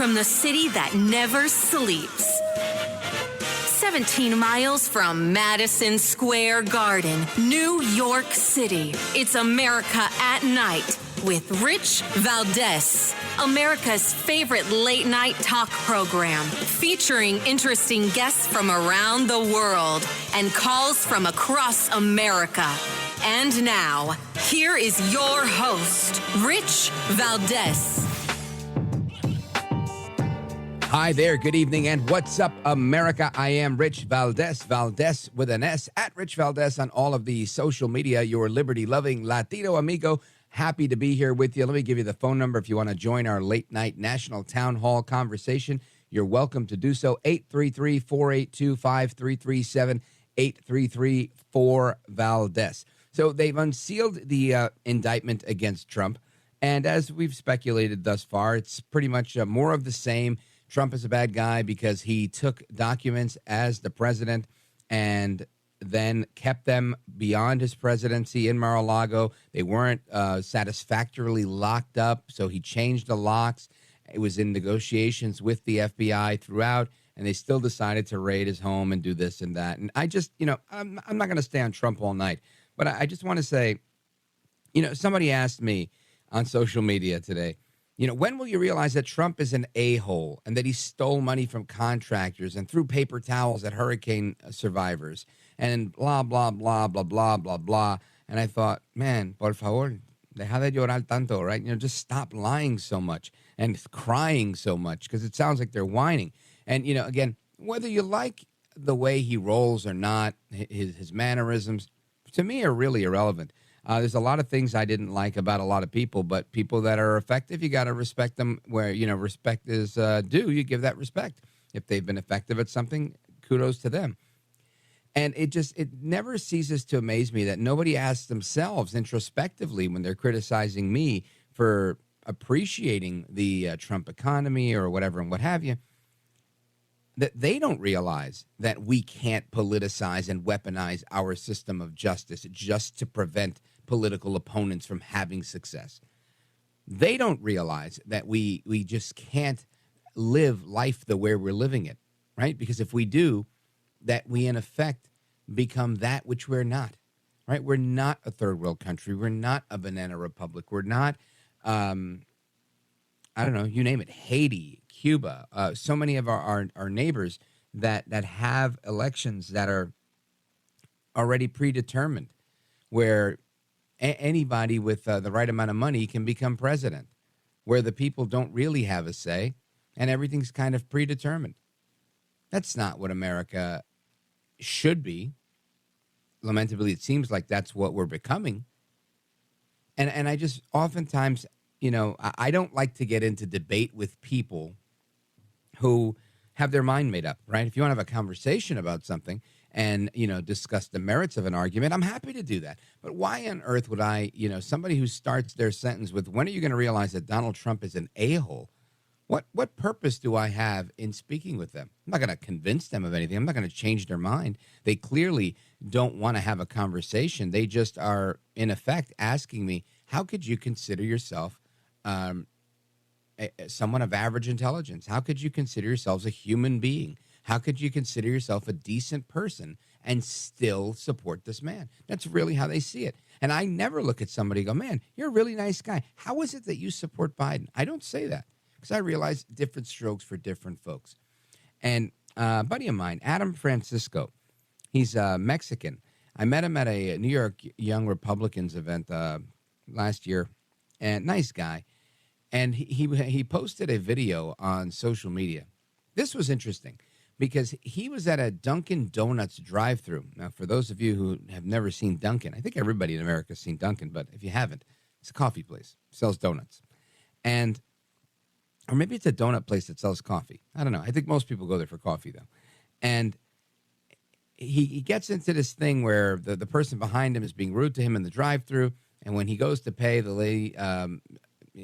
from the city that never sleeps. 17 miles from Madison Square Garden, New York City. It's America at Night with Rich Valdez, America's favorite late-night talk program, featuring interesting guests from around the world and calls from across America. And now, here is your host, Rich Valdez. Hi there, good evening, and what's up, America? I am Rich Valdez, Valdez with an S, at Rich Valdez on all of the social media, your liberty-loving Latino amigo. Happy to be here with you. Let me give you the phone number if you want to join our late-night national town hall conversation. You're welcome to do so, 833-482-5337, 833-4-VALDEZ. So they've unsealed the indictment against Trump, and as we've speculated thus far, it's pretty much more of the same. Trump is a bad guy because he took documents as the president and then kept them beyond his presidency in Mar-a-Lago. They weren't satisfactorily locked up, so he changed the locks. It was in negotiations with the FBI throughout, and they still decided to raid his home and do this and that. And I just, I'm not going to stay on Trump all night, but I just want to say, somebody asked me on social media today, when will you realize that Trump is an a-hole and that he stole money from contractors and threw paper towels at hurricane survivors and blah, blah, blah, blah, blah, blah, blah. And I thought, man, por favor, deja de llorar tanto, right? Just stop lying so much and crying so much because it sounds like they're whining. And, again, whether you like the way he rolls or not, his mannerisms, to me, are really irrelevant. There's a lot of things I didn't like about a lot of people, but people that are effective, you got to respect them where, respect is due. You give that respect. If they've been effective at something, kudos to them. And it never ceases to amaze me that nobody asks themselves introspectively when they're criticizing me for appreciating the Trump economy or whatever and what have you, that they don't realize that we can't politicize and weaponize our system of justice just to prevent political opponents from having success. They don't realize that we just can't live life the way we're living it, right? Because if we do, that we in effect become that which we're not, right? We're not a third world country. We're not a banana republic. We're not, I don't know, you name it, Haiti, Cuba, so many of our neighbors that have elections that are already predetermined, where anybody with the right amount of money can become president, where the people don't really have a say and everything's kind of predetermined. That's not what America should be. Lamentably, it seems like that's what we're becoming. And I just oftentimes, I don't like to get into debate with people who have their mind made up, right? If you want to have a conversation about something and, discuss the merits of an argument, I'm happy to do that. But why on earth would I, somebody who starts their sentence with, when are you going to realize that Donald Trump is an a-hole? What purpose do I have in speaking with them? I'm not going to convince them of anything. I'm not going to change their mind. They clearly don't want to have a conversation. They just are, in effect, asking me, how could you consider yourself someone of average intelligence? How could you consider yourselves a human being? How could you consider yourself a decent person and still support this man? That's really how they see it. And I never look at somebody and go, man, you're a really nice guy. How is it that you support Biden? I don't say that because I realize different strokes for different folks. And a buddy of mine, Adam Francisco, he's Mexican. I met him at a New York Young Republicans event last year, and nice guy. And he posted a video on social media. This was interesting because he was at a Dunkin' Donuts drive-thru. Now, for those of you who have never seen Dunkin', I think everybody in America has seen Dunkin', but if you haven't, it's a coffee place, sells donuts. Or maybe it's a donut place that sells coffee. I don't know. I think most people go there for coffee, though. And he gets into this thing where the person behind him is being rude to him in the drive-thru, and when he goes to pay, the lady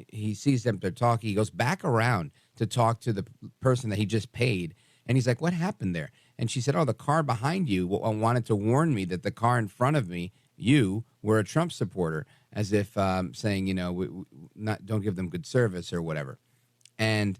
he sees them, they're talking. He goes back around to talk to the person that he just paid. And he's like, what happened there? And she said, oh, the car behind you wanted to warn me that the car in front of me, you were a Trump supporter, as if saying, don't give them good service or whatever. And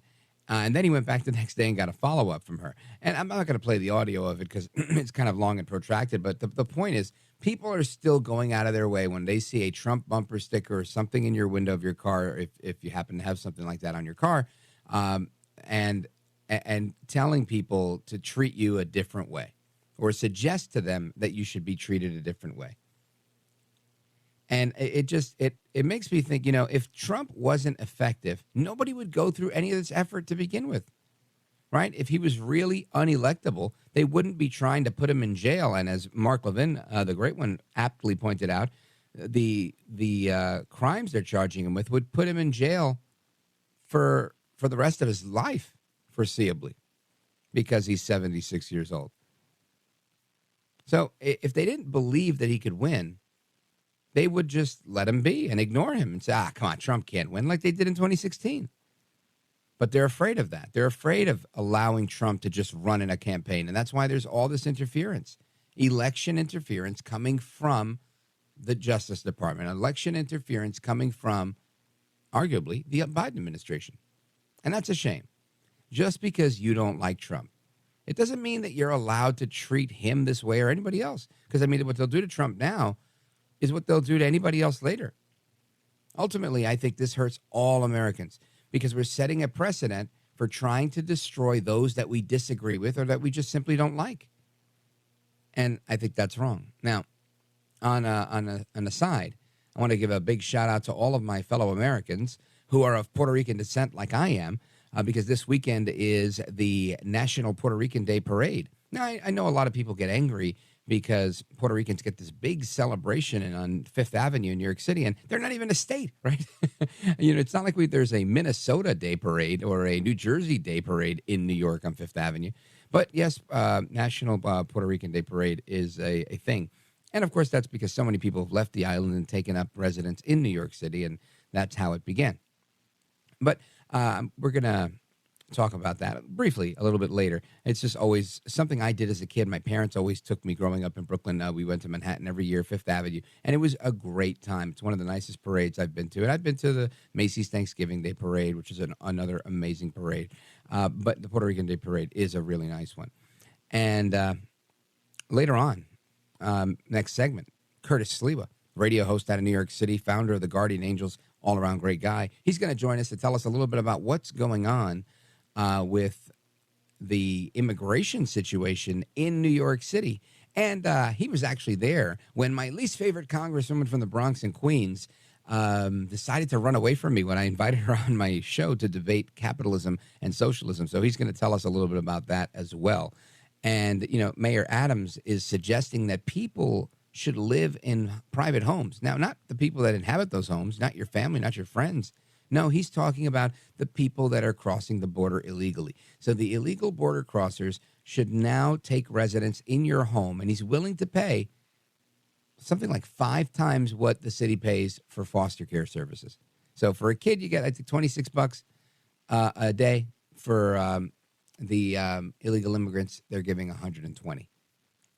And then he went back the next day and got a follow-up from her. And I'm not going to play the audio of it because it's kind of long and protracted. But the point is, people are still going out of their way when they see a Trump bumper sticker or something in your window of your car, if you happen to have something like that on your car, and telling people to treat you a different way or suggest to them that you should be treated a different way. And it makes me think, if Trump wasn't effective, nobody would go through any of this effort to begin with, right? If he was really unelectable, they wouldn't be trying to put him in jail. And as Mark Levin, the great one, aptly pointed out, the crimes they're charging him with would put him in jail for the rest of his life, foreseeably, because he's 76 years old. So if they didn't believe that he could win, they would just let him be and ignore him and say, come on, Trump can't win, like they did in 2016. But they're afraid of that. They're afraid of allowing Trump to just run in a campaign. And that's why there's all this interference, election interference coming from the Justice Department, election interference coming from, arguably, the Biden administration. And that's a shame. Just because you don't like Trump, it doesn't mean that you're allowed to treat him this way or anybody else. Because, what they'll do to Trump now is what they'll do to anybody else later. Ultimately, I think this hurts all Americans because we're setting a precedent for trying to destroy those that we disagree with or that we just simply don't like. And I think that's wrong. Now, on an aside, I want to give a big shout out to all of my fellow Americans who are of Puerto Rican descent like I am, because this weekend is the National Puerto Rican Day Parade. Now, I know a lot of people get angry because Puerto Ricans get this big celebration on Fifth Avenue in New York City, and they're not even a state, right? It's not like there's a Minnesota Day Parade or a New Jersey Day Parade in New York on Fifth Avenue. But yes, National Puerto Rican Day Parade is a thing. And of course, that's because so many people have left the island and taken up residence in New York City, and that's how it began. But we're going to talk about that briefly a little bit later. It's just always something I did as a kid. My parents always took me growing up in Brooklyn. We went to Manhattan every year, Fifth Avenue, and it was a great time. It's one of the nicest parades I've been to. And I've been to the Macy's Thanksgiving Day Parade, which is another amazing parade. But the Puerto Rican Day Parade is a really nice one. And later on, next segment, Curtis Sliwa, radio host out of New York City, founder of the Guardian Angels, all-around great guy. He's going to join us to tell us a little bit about what's going on with the immigration situation in New York City. And he was actually there when my least favorite congresswoman from the Bronx and Queens decided to run away from me when I invited her on my show to debate capitalism and socialism. So he's going to tell us a little bit about that as well. And, Mayor Adams is suggesting that people should live in private homes. Now, not the people that inhabit those homes, not your family, not your friends. No, he's talking about the people that are crossing the border illegally. So the illegal border crossers should now take residence in your home, and he's willing to pay something like 5 times what the city pays for foster care services. So for a kid, you get, I think, $26 a day. For the illegal immigrants, they're giving $120.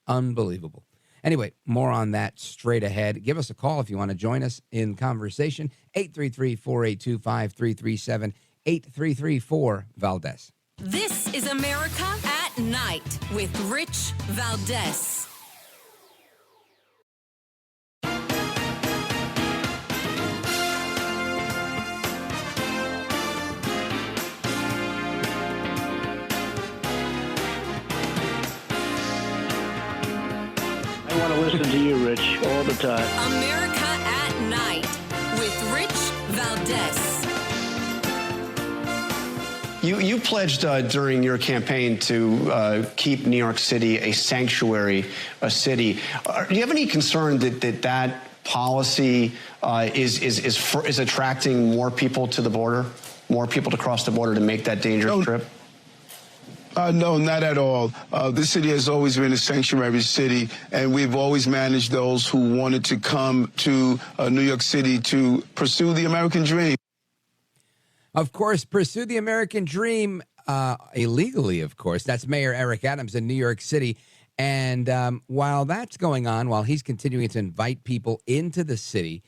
Unbelievable. Anyway, more on that straight ahead. Give us a call if you want to join us in conversation. 833-482-5337, 8334-VALDEZ. This is America at Night with Rich Valdez. I want to listen to you, Rich, all the time. America at Night with Rich Valdez. You pledged during your campaign to keep New York City a sanctuary, a city. Do you have any concern that policy is attracting more people to the border, more people to cross the border to make that dangerous trip? No, not at all. This city has always been a sanctuary city, and we've always managed those who wanted to come to New York City to pursue the American dream. Of course, pursue the American dream illegally, of course. That's Mayor Eric Adams in New York City. And while that's going on, while he's continuing to invite people into the city,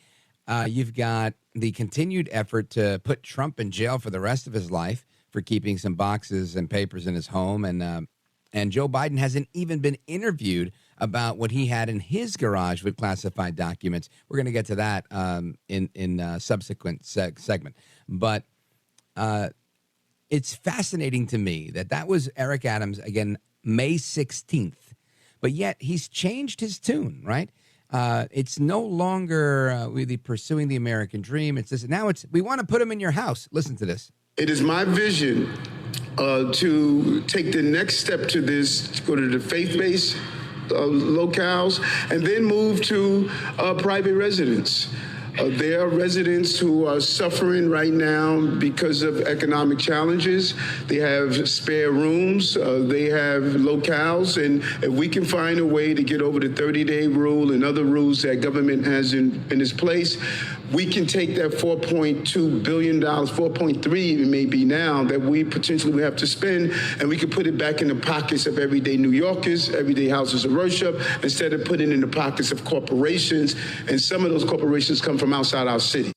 you've got the continued effort to put Trump in jail for the rest of his life for keeping some boxes and papers in his home. And Joe Biden hasn't even been interviewed about what he had in his garage with classified documents. We're going to get to that in a subsequent segment. But it's fascinating to me that was Eric Adams, again, May 16th. But yet he's changed his tune, right? It's no longer really pursuing the American dream. It's this. Now we want to put him in your house. Listen to this. It is my vision to take the next step to this, to go to the faith-based locales, and then move to private residence. There are residents who are suffering right now because of economic challenges. They have spare rooms, they have locales, and if we can find a way to get over the 30-day rule and other rules that government has in its place, we can take that $4.2 billion, 4.3 it may be now, that we potentially would have to spend, and we can put it back in the pockets of everyday New Yorkers, everyday houses of worship, instead of putting it in the pockets of corporations. And some of those corporations come from outside our city.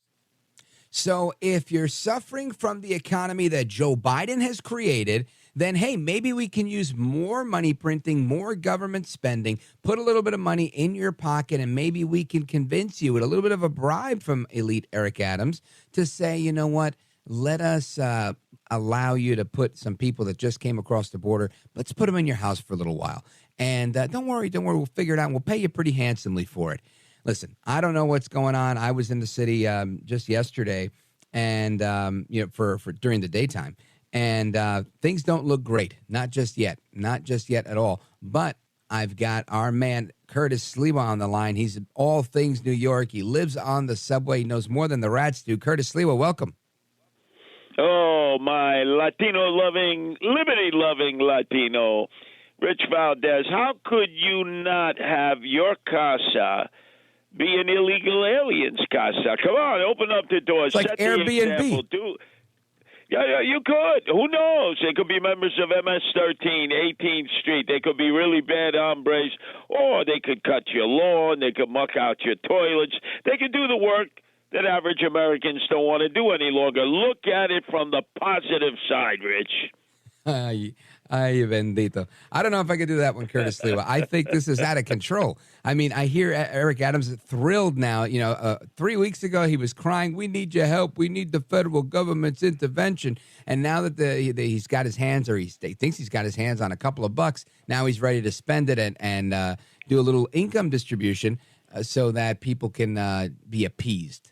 So if you're suffering from the economy that Joe Biden has created, then, hey, maybe we can use more money printing, more government spending, put a little bit of money in your pocket, and maybe we can convince you with a little bit of a bribe from elite Eric Adams to say, you know what, let us allow you to put some people that just came across the border, let's put them in your house for a little while. And don't worry, we'll figure it out, and we'll pay you pretty handsomely for it. Listen, I don't know what's going on. I was in the city just yesterday, and for during the daytime. And things don't look great. Not just yet at all. But I've got our man, Curtis Sliwa, on the line. He's all things New York. He lives on the subway. He knows more than the rats do. Curtis Sliwa, welcome. Oh, my Latino-loving, liberty-loving Latino. Rich Valdez, how could you not have your casa be an illegal alien's casa? Come on, open up the doors. It's like Set Airbnb. Yeah, you could. Who knows? They could be members of MS-13, 18th Street. They could be really bad hombres, or they could cut your lawn. They could muck out your toilets. They could do the work that average Americans don't want to do any longer. Look at it from the positive side, Rich. Ay, bendito. I don't know if I could do that one, Curtis Sliwa. I think this is out of control. I mean, I hear Eric Adams thrilled now. 3 weeks ago he was crying, we need your help. We need the federal government's intervention. And now that he's got his hands, or he thinks he's got his hands on a couple of bucks, now he's ready to spend it and do a little income distribution so that people can be appeased.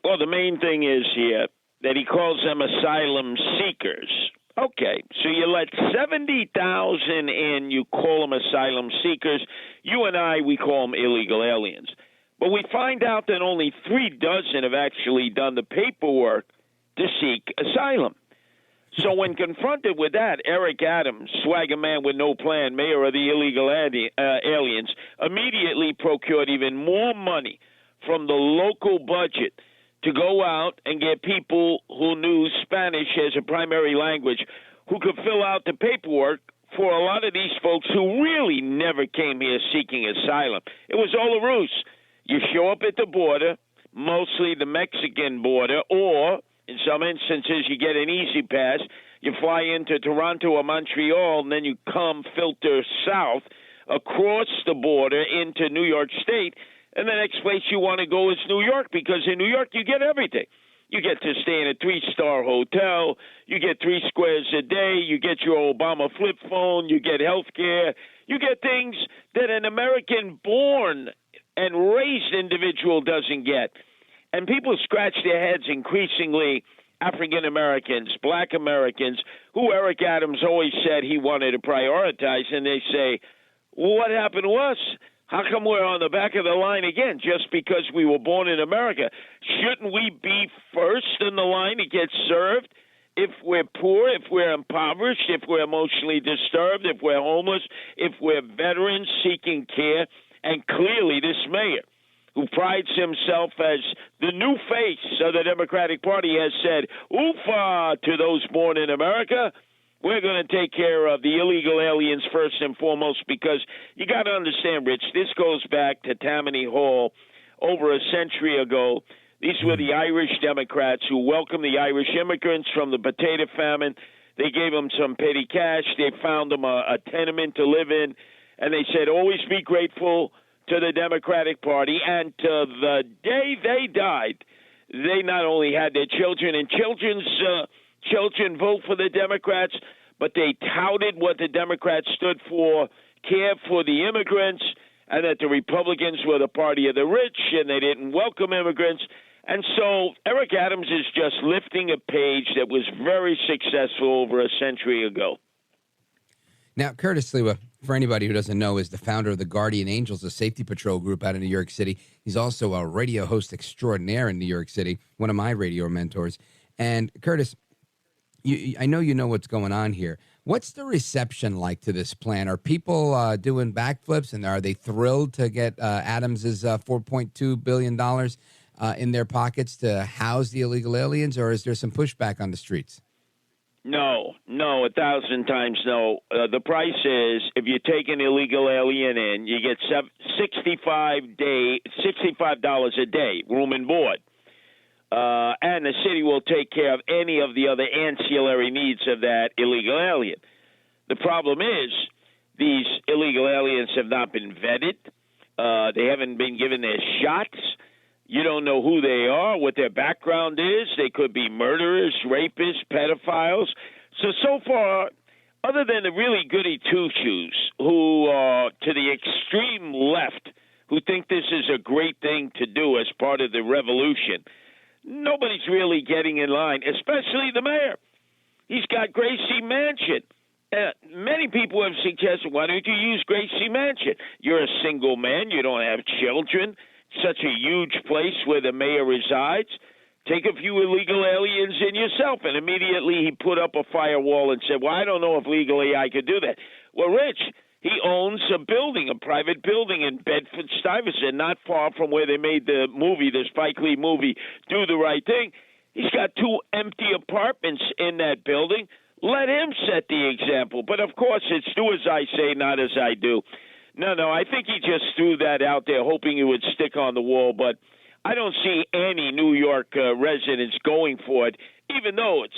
Well, the main thing is here that he calls them asylum seekers. Okay, so you let 70,000 in, you call them asylum seekers. You and I, we call them illegal aliens. But we find out that only 36 have actually done the paperwork to seek asylum. So when confronted with that, Eric Adams, swagger man with no plan, mayor of the illegal aliens, immediately procured even more money from the local budget to go out and get people who knew Spanish as a primary language who could fill out the paperwork for a lot of these folks who really never came here seeking asylum. It was all a ruse. You show up at the border, mostly the Mexican border, or in some instances you get an easy pass. You fly into Toronto or Montreal, and then you come filter south across the border into New York State. And the next place you want to go is New York, because in New York you get everything. You get to stay in a 3-star hotel. You get 3 squares a day. You get your Obama flip phone. You get health care. You get things that an American-born and raised individual doesn't get. And people scratch their heads increasingly, African Americans, black Americans, who Eric Adams always said he wanted to prioritize, and they say, well, what happened to us? How come we're on the back of the line again just because we were born in America? Shouldn't we be first in the line to get served if we're poor, if we're impoverished, if we're emotionally disturbed, if we're homeless, if we're veterans seeking care? And clearly this mayor, who prides himself as the new face of the Democratic Party, has said, oofa to those born in America. We're going to take care of the illegal aliens first and foremost, because you got to understand, Rich, this goes back to Tammany Hall over a century ago. These were the Irish Democrats who welcomed the Irish immigrants from the potato famine. They gave them some petty cash. They found them a tenement to live in. And they said, always be grateful to the Democratic Party. And to the day they died, they not only had their children and children's children vote for the Democrats, but they touted what the Democrats stood for, care for the immigrants, and that the Republicans were the party of the rich and they didn't welcome immigrants. And so Eric Adams is just lifting a page that was very successful over a century ago. Now, Curtis Sliwa, for anybody who doesn't know, is the founder of the Guardian Angels, a safety patrol group out of New York City. He's also a radio host extraordinaire in New York City, one of my radio mentors. And Curtis, I know you know what's going on here. What's the reception like to this plan? Are people doing backflips, and are they thrilled to get Adams's $4.2 billion in their pockets to house the illegal aliens, or is there some pushback on the streets? No, 1,000 times no. The price is, if you take an illegal alien in, you get $65 a day, room and board. And the city will take care of any of the other ancillary needs of that illegal alien. The problem is these illegal aliens have not been vetted. They haven't been given their shots. You don't know who they are, what their background is. They could be murderers, rapists, pedophiles. So far, other than the really goody two-shoes who are to the extreme left, who think this is a great thing to do as part of the revolution, nobody's really getting in line, especially the mayor. He's got Gracie Mansion. Many people have suggested, why don't you use Gracie Mansion? You're a single man. You don't have children. Such a huge place where the mayor resides. Take a few illegal aliens in yourself. And immediately he put up a firewall and said, well, I don't know if legally I could do that. Well, Rich, he owns a building, a private building in Bedford-Stuyvesant, not far from where they made the movie, the Spike Lee movie, Do the Right Thing. He's got 2 empty apartments in that building. Let him set the example. But, of course, it's do as I say, not as I do. No, I think he just threw that out there hoping it would stick on the wall. But I don't see any New York residents going for it, even though it's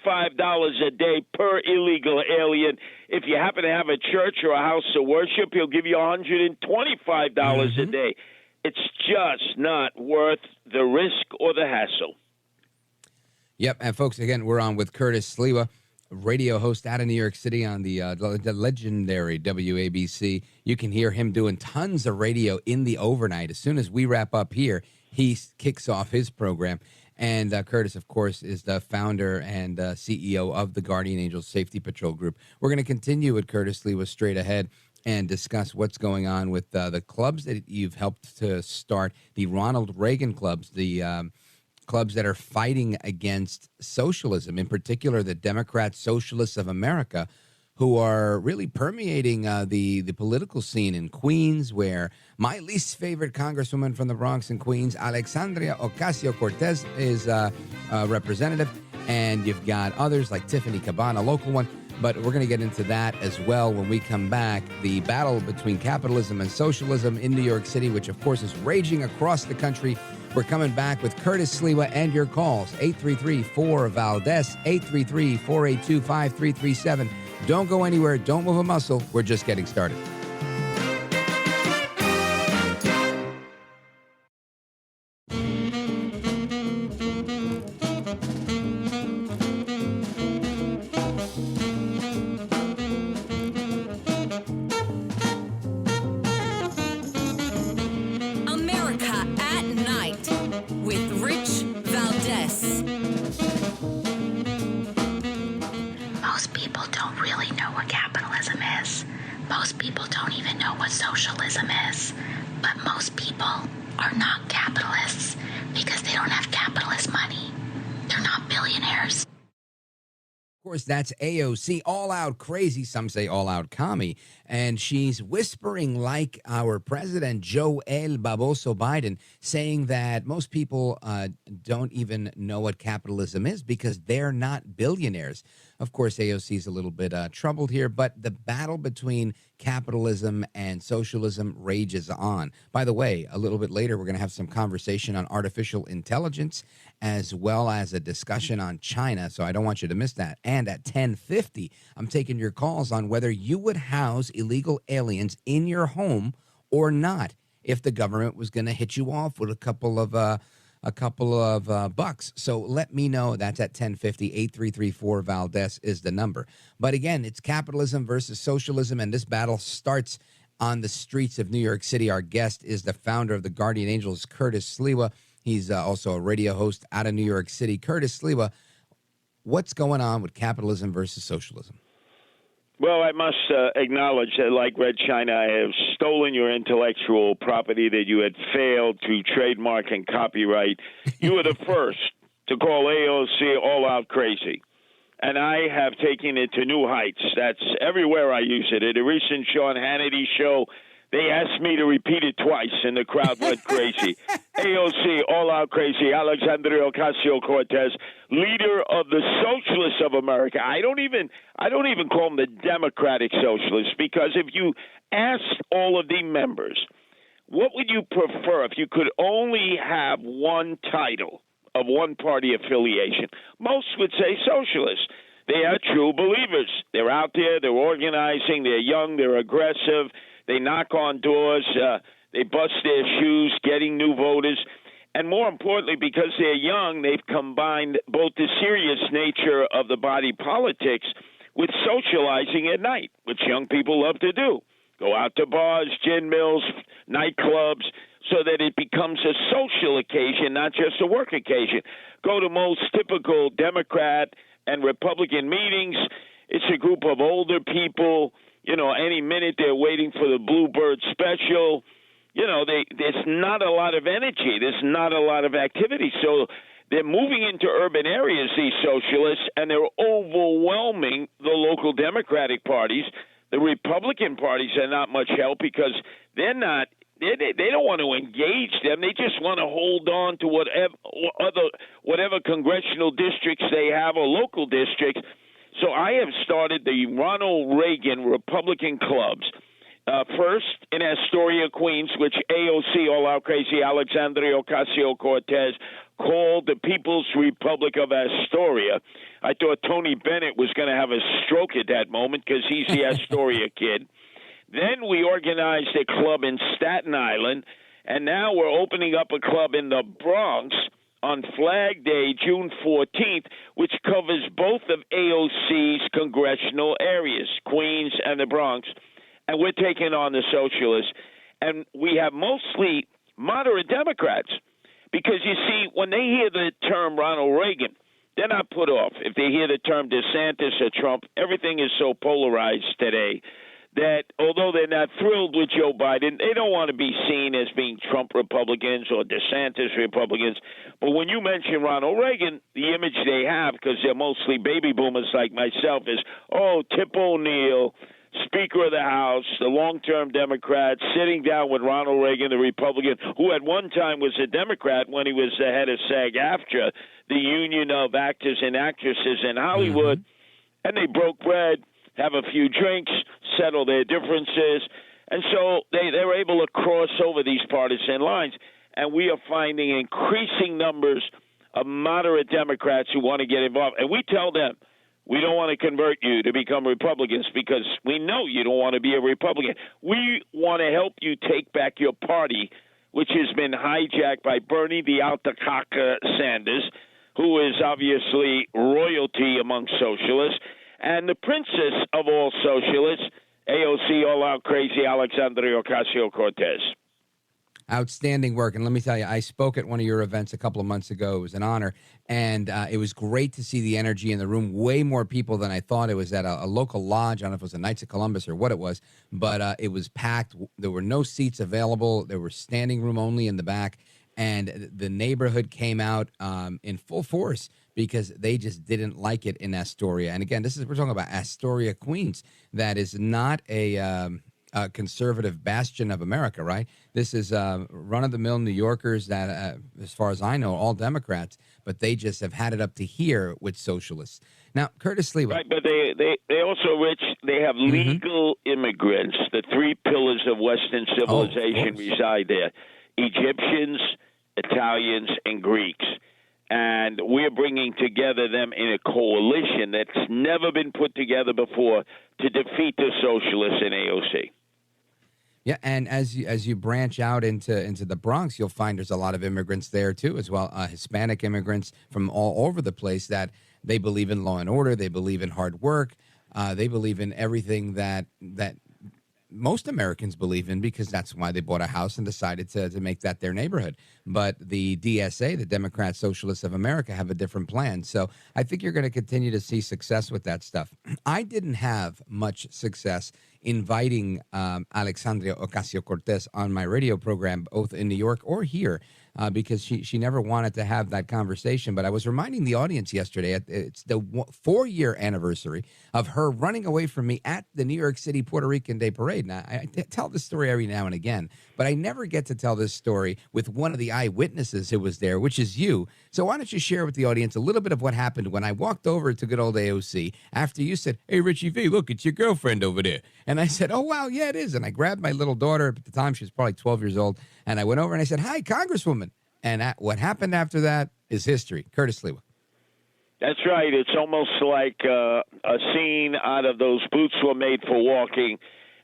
$65 a day per illegal alien. If you happen to have a church or a house of worship, he'll give you $125 a day. It's just not worth the risk or the hassle. Yep, and folks, again, we're on with Curtis Sliwa, radio host out of New York City on the legendary WABC. You can hear him doing tons of radio in the overnight. As soon as we wrap up here, he kicks off his program. And Curtis, of course, is the founder and CEO of the Guardian Angels Safety Patrol Group. We're going to continue with Curtis Sliwa straight ahead and discuss what's going on with the clubs that you've helped to start, the Ronald Reagan clubs, the clubs that are fighting against socialism, in particular the Democrat Socialists of America, who are really permeating the political scene in Queens, where my least favorite congresswoman from the Bronx in Queens, Alexandria Ocasio-Cortez, is a representative, and you've got others like Tiffany Cabana, a local one. But we're going to get into that as well when we come back. The battle between capitalism and socialism in New York City, which, of course, is raging across the country. We're coming back with Curtis Sliwa and your calls, 833-4-VALDES, 833-482-5337. Don't go anywhere. Don't move a muscle. We're just getting started. Socialism is, but most people are not capitalists because they don't have capitalist money. They're not billionaires. Of course, that's AOC, all out crazy. Some say all out commie. And she's whispering like our president, Joel Baboso Biden, saying that most people don't even know what capitalism is because they're not billionaires. Of course, AOC is a little bit troubled here, but the battle between capitalism and socialism rages on. By the way, a little bit later, we're going to have some conversation on artificial intelligence as well as a discussion on China, so I don't want you to miss that. And at 10:50, I'm taking your calls on whether you would house illegal aliens in your home or not if the government was going to hit you off with a couple of bucks. So let me know. That's at 10:50. 8334 Valdez is the number. But again, it's capitalism versus socialism, and this battle starts on the streets of New York City. Our guest is the founder of the Guardian Angels, Curtis Sliwa. He's also a radio host out of New York City. Curtis Sliwa, what's going on with capitalism versus socialism? Well, I must acknowledge that, like Red China, I have stolen your intellectual property that you had failed to trademark and copyright. You were the first to call AOC all out crazy. And I have taken it to new heights. That's everywhere I use it. At a recent Sean Hannity show, they asked me to repeat it twice, and the crowd went crazy. AOC, all out crazy. Alexandria Ocasio-Cortez, leader of the Socialists of America. I don't even call them the Democratic Socialists, because if you asked all of the members, what would you prefer if you could only have one title of one party affiliation? Most would say socialists. They are true believers. They're out there. They're organizing. They're young. They're aggressive. They knock on doors. They bust their shoes getting new voters. And more importantly, because they're young, they've combined both the serious nature of the body politics with socializing at night, which young people love to do. Go out to bars, gin mills, nightclubs, so that it becomes a social occasion, not just a work occasion. Go to most typical Democrat and Republican meetings. It's a group of older people. Any minute they're waiting for the Bluebird special. There's not a lot of energy. There's not a lot of activity. So they're moving into urban areas, these socialists, and they're overwhelming the local Democratic parties. The Republican parties are not much help because they don't want to engage them. They just want to hold on to whatever congressional districts they have or local districts. So I have started the Ronald Reagan Republican clubs. First in Astoria, Queens, which AOC, all out crazy, Alexandria Ocasio-Cortez, called the People's Republic of Astoria. I thought Tony Bennett was going to have a stroke at that moment because he's the Astoria kid. Then we organized a club in Staten Island, and now we're opening up a club in the Bronx on Flag Day, June 14th, which covers both of AOC's congressional areas, Queens and the Bronx. And we're taking on the socialists. And we have mostly moderate Democrats because, you see, when they hear the term Ronald Reagan, they're not put off. If they hear the term DeSantis or Trump, everything is so polarized today that although they're not thrilled with Joe Biden, they don't want to be seen as being Trump Republicans or DeSantis Republicans. But when you mention Ronald Reagan, the image they have, because they're mostly baby boomers like myself, is, Tip O'Neill, Speaker of the House, the long-term Democrat, sitting down with Ronald Reagan, the Republican, who at one time was a Democrat when he was the head of SAG-AFTRA, the Union of Actors and Actresses in Hollywood, and they broke bread, have a few drinks, settle their differences, and so they were able to cross over these partisan lines. And we are finding increasing numbers of moderate Democrats who want to get involved. And we tell them, we don't want to convert you to become Republicans because we know you don't want to be a Republican. We want to help you take back your party, which has been hijacked by Bernie the Altacaca Sanders, who is obviously royalty among socialists, and the princess of all socialists, AOC, all out crazy, Alexandria Ocasio-Cortez. Outstanding work. And let me tell you, I spoke at one of your events a couple of months ago. It was an honor. And it was great to see the energy in the room. Way more people than I thought. It was at a local lodge. I don't know if it was the Knights of Columbus or what it was, but it was packed. There were no seats available. There was standing room only in the back. And the neighborhood came out in full force because they just didn't like it in Astoria. And again, we're talking about Astoria, Queens. That is not a conservative bastion of America, right? This is run-of-the-mill New Yorkers that, as far as I know, all Democrats, but they just have had it up to here with socialists. Now, Curtis Sliwa. Right, but they also, Rich, they have legal immigrants. The three pillars of Western civilization reside there. Egyptians, Italians, and Greeks. And we're bringing together them in a coalition that's never been put together before to defeat the socialists in AOC. Yeah, and as you branch out into the Bronx, you'll find there's a lot of immigrants there too, as well, Hispanic immigrants from all over the place that they believe in law and order, they believe in hard work, they believe in everything that most Americans believe in, because that's why they bought a house and decided to make that their neighborhood. But the DSA, the Democrat Socialists of America, have a different plan. So I think you're going to continue to see success with that stuff. I didn't have much success inviting Alexandria Ocasio-Cortez on my radio program, both in New York or here, because she never wanted to have that conversation. But I was reminding the audience yesterday, it's the 4-year anniversary of her running away from me at the New York City Puerto Rican Day Parade. Now, I tell this story every now and again, but I never get to tell this story with one of the eyewitnesses who was there, which is you. So why don't you share with the audience a little bit of what happened when I walked over to good old AOC after you said, "Hey, Richie V, look, it's your girlfriend over there." And I said, "Oh, wow, yeah, it is." And I grabbed my little daughter. At the time, she was probably 12 years old. And I went over and I said, "Hi, Congresswoman." And what happened after that is history. Curtis Sliwa. That's right. It's almost like a scene out of Those Boots Were Made for Walking.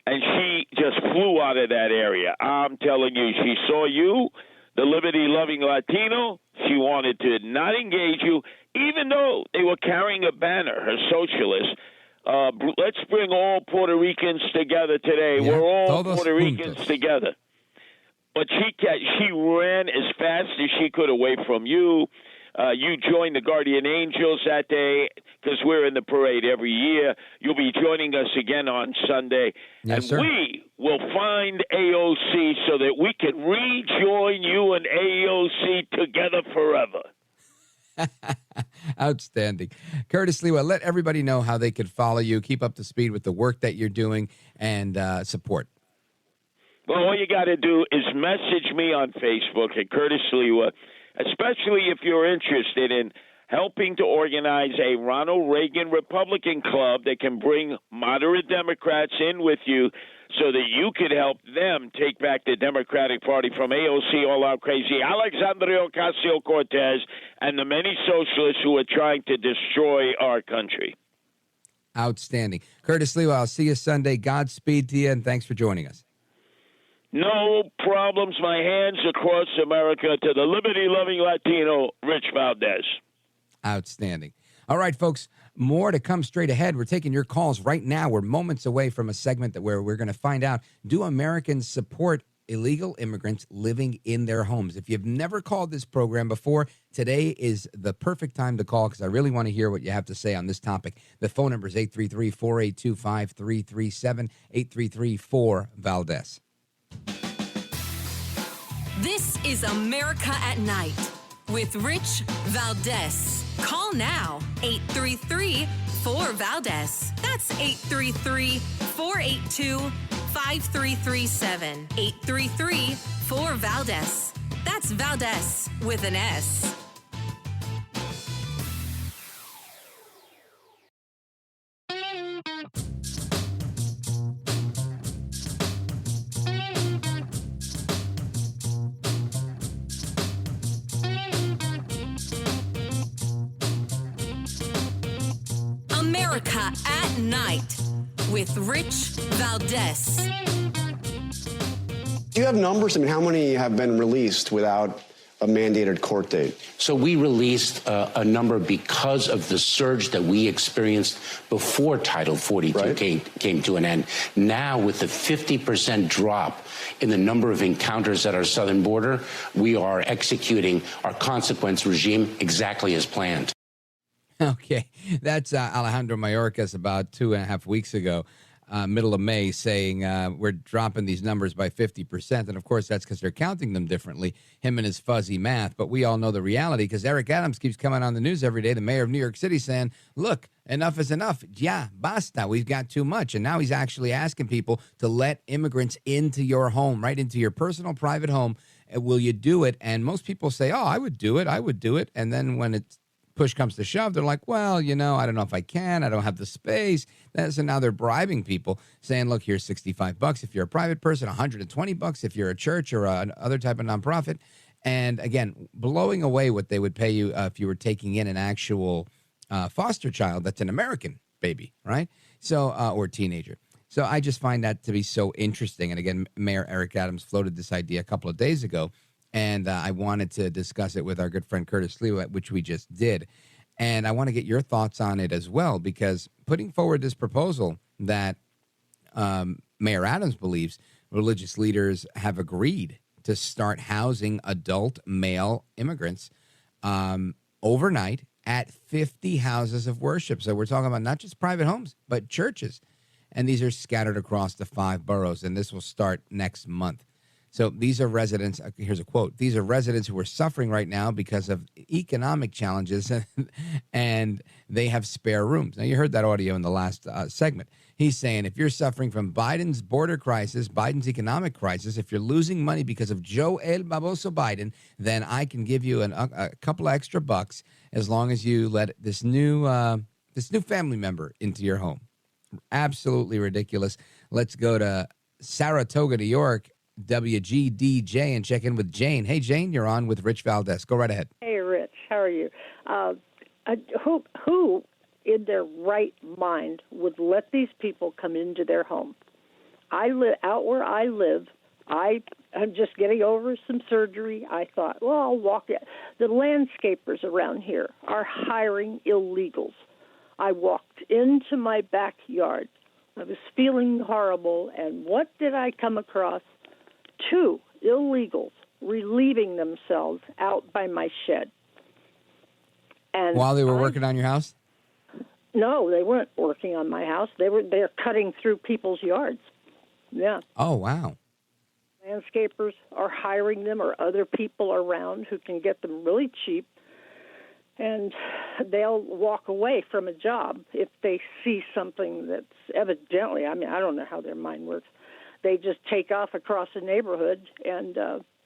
And she just flew out of that area. I'm telling you, she saw you, the liberty-loving Latino. She wanted to not engage you, even though they were carrying a banner, her socialists. Let's bring all Puerto Ricans together today. Yeah, we're all Puerto Ricans together. But she ran as fast as she could away from you. You joined the Guardian Angels that day because we're in the parade every year. You'll be joining us again on Sunday. Yes, and sir. We will find AOC so that we can rejoin you and AOC together forever. Outstanding. Curtis Sliwa, let everybody know how they could follow you, keep up to speed with the work that you're doing, and support. Well, all you got to do is message me on Facebook at Curtis Sliwa, especially if you're interested in helping to organize a Ronald Reagan Republican Club that can bring moderate Democrats in with you so that you could help them take back the Democratic Party from AOC all-out crazy Alexandria Ocasio-Cortez and the many socialists who are trying to destroy our country. Outstanding. Curtis Sliwa, I'll see you Sunday. Godspeed to you, and thanks for joining us. No problems. My hands across America to the liberty-loving Latino, Rich Valdez. Outstanding. All right, folks, more to come straight ahead. We're taking your calls right now. We're moments away from a segment where we're going to find out, do Americans support illegal immigrants living in their homes? If you've never called this program before, today is the perfect time to call because I really want to hear what you have to say on this topic. The phone number is 833-482-5337, 833-4-VALDEZ. This is America at Night with Rich Valdez. Call now, 833-4-VALDEZ. That's 833-482-5337. 833-4-VALDEZ. That's Valdez with an S. America at Night with Rich Valdez. Do you have numbers? I mean, how many have been released without a mandated court date? So we released a number because of the surge that we experienced before Title 42 came to an end. Now, with the 50% drop in the number of encounters at our southern border, we are executing our consequence regime exactly as planned. Okay, that's Alejandro Mayorkas about 2.5 weeks ago. middle of May saying we're dropping these numbers by 50%. And, of course, that's because they're counting them differently, him and his fuzzy math. But we all know the reality because Eric Adams keeps coming on the news every day, the mayor of New York City, saying, look, enough is enough. Yeah, basta. We've got too much. And now he's actually asking people to let immigrants into your home, right into your personal private home. Will you do it? And most people say, oh, I would do it. I would do it. And then when it's push comes to shove, they're like, well, I don't know if I can. I don't have the space. So now they're bribing people, saying, look, here's $65 if you're a private person, $120 if you're a church or another type of nonprofit. And again, blowing away what they would pay you if you were taking in an actual foster child that's an American baby, right? So, or teenager. So I just find that to be so interesting. And again, Mayor Eric Adams floated this idea a couple of days ago. And I wanted to discuss it with our good friend Curtis Sliwa, which we just did. And I want to get your thoughts on it as well, because putting forward this proposal that Mayor Adams believes religious leaders have agreed to start housing adult male immigrants overnight at 50 houses of worship. So we're talking about not just private homes, but churches. And these are scattered across the 5 boroughs. And this will start next month. So these are residents, here's a quote, these are residents who are suffering right now because of economic challenges and they have spare rooms. Now, you heard that audio in the last segment. He's saying if you're suffering from Biden's border crisis, Biden's economic crisis, if you're losing money because of Joe El Baboso Biden, then I can give you a couple of extra bucks as long as you let this new family member into your home. Absolutely ridiculous. Let's go to Saratoga, New York. WGDJ and check in with Jane. Hey, Jane, you're on with Rich Valdez. Go right ahead. Hey, Rich, how are you? Who in their right mind would let these people come into their home? I live out where I live. I'm just getting over some surgery. I thought, well, I'll walk it. The landscapers around here are hiring illegals. I walked into my backyard. I was feeling horrible, and what did I come across? 2 illegals relieving themselves out by my shed. And while they were working on your house? No, they weren't working on my house. They're cutting through people's yards. Yeah. Oh, wow. Landscapers are hiring them or other people around who can get them really cheap. And they'll walk away from a job if they see something that's evidently, I don't know how their mind works. They just take off across the neighborhood, and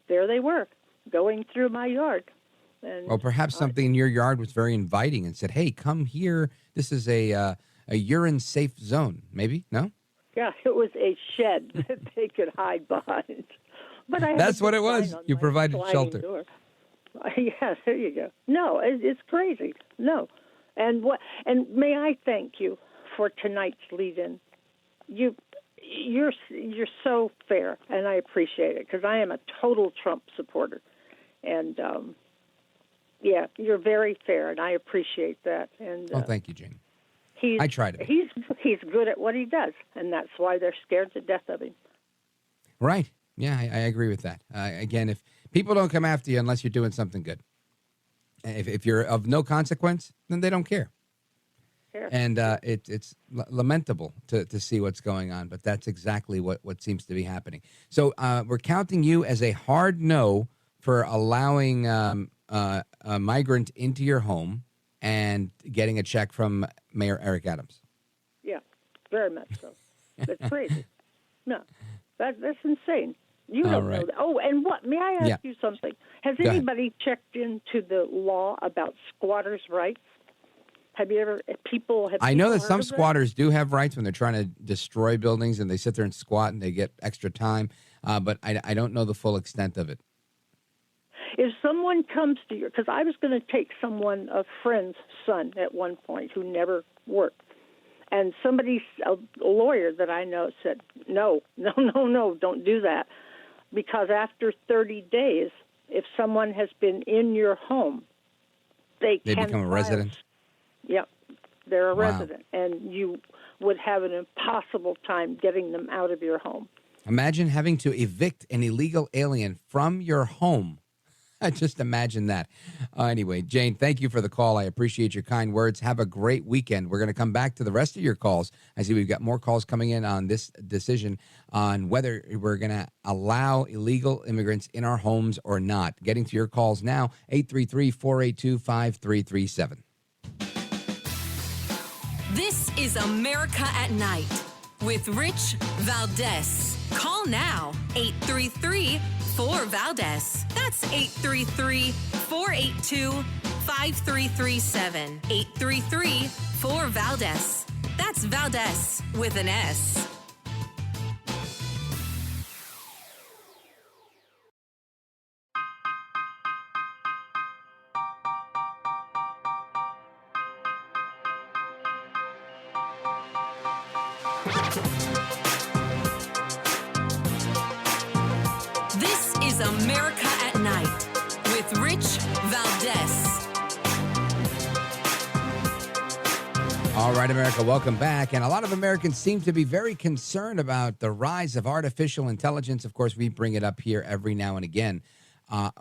there they were, going through my yard. And, well, perhaps something in your yard was very inviting and said, hey, come here. This is a urine-safe zone. Maybe? No? Yeah, it was a shed that they could hide behind. But that's what it was. You provided shelter. Door. Yeah, there you go. No, it's crazy. No. And may I thank you for tonight's lead-in. You're so fair, and I appreciate it, because I am a total Trump supporter. And, yeah, you're very fair, and I appreciate that. And thank you, Jane. I try to be. He's good at what he does, and that's why they're scared to death of him. Right. Yeah, I agree with that. Again, if people don't come after you unless you're doing something good, if you're of no consequence, then they don't care. And it's lamentable to see what's going on, but that's exactly what seems to be happening. So we're counting you as a hard no for allowing a migrant into your home and getting a check from Mayor Eric Adams. Yeah, very much so. That's crazy. No, that's insane. You don't know that. Oh, and what? May I ask you something? Has anybody checked into the law about squatters' rights? Have you ever, I know that some squatters do have rights when they're trying to destroy buildings and they sit there and squat and they get extra time, but I don't know the full extent of it. If someone comes to you, because I was going to take a friend's son at one point who never worked, and a lawyer that I know said, no, don't do that, because after 30 days, if someone has been in your home, they can become a resident? Yep, they're a resident, and you would have an impossible time getting them out of your home. Imagine having to evict an illegal alien from your home. I just imagine that. Anyway, Jane, thank you for the call. I appreciate your kind words. Have a great weekend. We're going to come back to the rest of your calls. I see we've got more calls coming in on this decision on whether we're going to allow illegal immigrants in our homes or not. Getting to your calls now, 833-482-5337. This is America at Night with Rich Valdez. Call now, 833-4-VALDEZ. That's 833-482-5337. 833-4-VALDEZ. That's Valdez with an S. This is America at Night with Rich Valdez. All right, America, welcome back. And a lot of Americans seem to be very concerned about the rise of artificial intelligence. Of course, we bring it up here every now and again.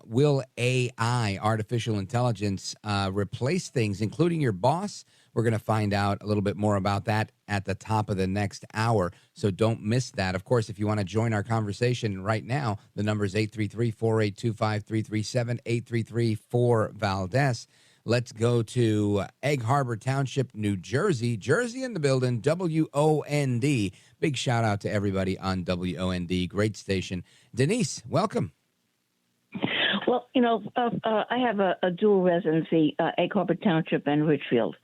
Will AI, artificial intelligence, replace things, including your boss? We're going to find out a little bit more about that at the top of the next hour, so don't miss that. Of course, if you want to join our conversation right now, the number is 833-482-5337, 833-4-VALDEZ. Let's go to Egg Harbor Township, New Jersey. Jersey in the building, WOND. Big shout out to everybody on WOND. Great station. Denise, welcome. Well, I have a dual residency, Egg Harbor Township and Richfield.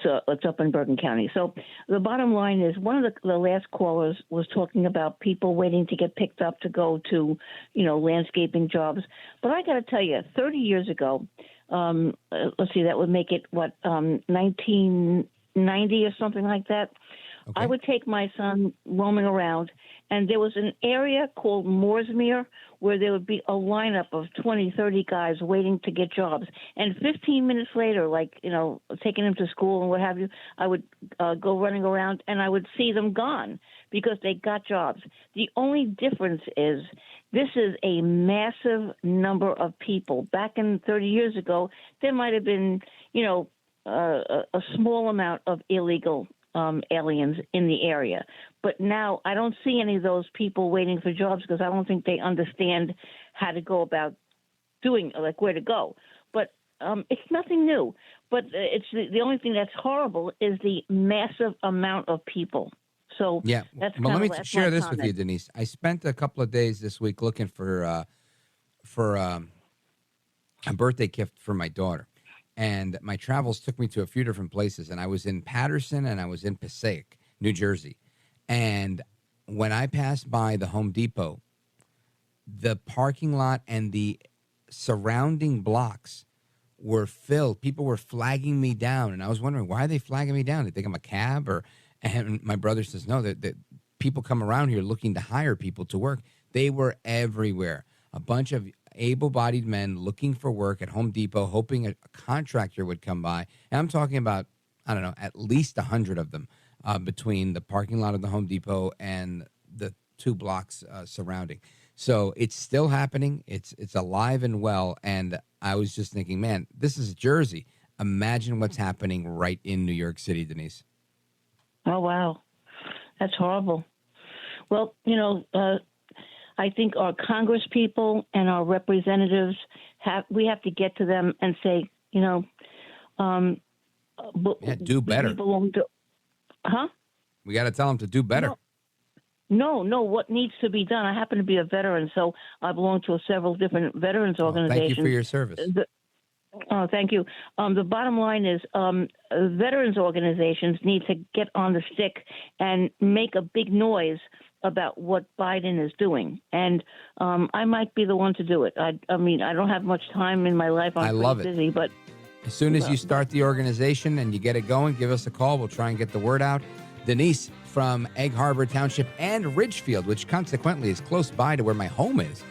So it's up in Bergen County. So the bottom line is one of the last callers was talking about people waiting to get picked up to go to, landscaping jobs. But I got to tell you, 30 years ago, let's see, that would make it, 1990 or something like that. Okay. I would take my son roaming around, and there was an area called Mooresmere where there would be a lineup of 20, 30 guys waiting to get jobs. And 15 minutes later, taking them to school and what have you, I would go running around, and I would see them gone because they got jobs. The only difference is this is a massive number of people. Back in 30 years ago, there might have been, a small amount of illegal aliens in the area. But now I don't see any of those people waiting for jobs because I don't think they understand how to go about doing, where to go. But it's nothing new. But it's the only thing that's horrible is the massive amount of people. So yeah, that's well, let me share this comment with you, Denise. I spent a couple of days this week looking for a birthday gift for my daughter. And my travels took me to a few different places. And I was in Patterson and I was in Passaic, New Jersey. And when I passed by the Home Depot, the parking lot and the surrounding blocks were filled. People were flagging me down. And I was wondering, why are they flagging me down? They think I'm a cab? And my brother says, no, that people come around here looking to hire people to work. They were everywhere. A bunch of able-bodied men looking for work at Home Depot, hoping a contractor would come by. And I'm talking about, I don't know, at least 100 of them between the parking lot of the Home Depot and the 2 blocks surrounding. So it's still happening. It's alive and well. And I was just thinking, man, this is Jersey. Imagine what's happening right in New York City, Denise. Oh, wow. That's horrible. Well, I think our Congress people and our representatives we have to get to them and say, do better. We got to tell them to do better. No, what needs to be done? I happen to be a veteran, so I belong to several different veterans organizations. Thank you for your service. Thank you. The bottom line is veterans organizations need to get on the stick and make a big noise about what Biden is doing. And I might be the one to do it. I mean, I don't have much time in my life. I'm pretty busy, but as soon as you start the organization and you get it going, give us a call. We'll try and get the word out. Denise from Egg Harbor Township and Ridgefield, which consequently is close by to where my home is.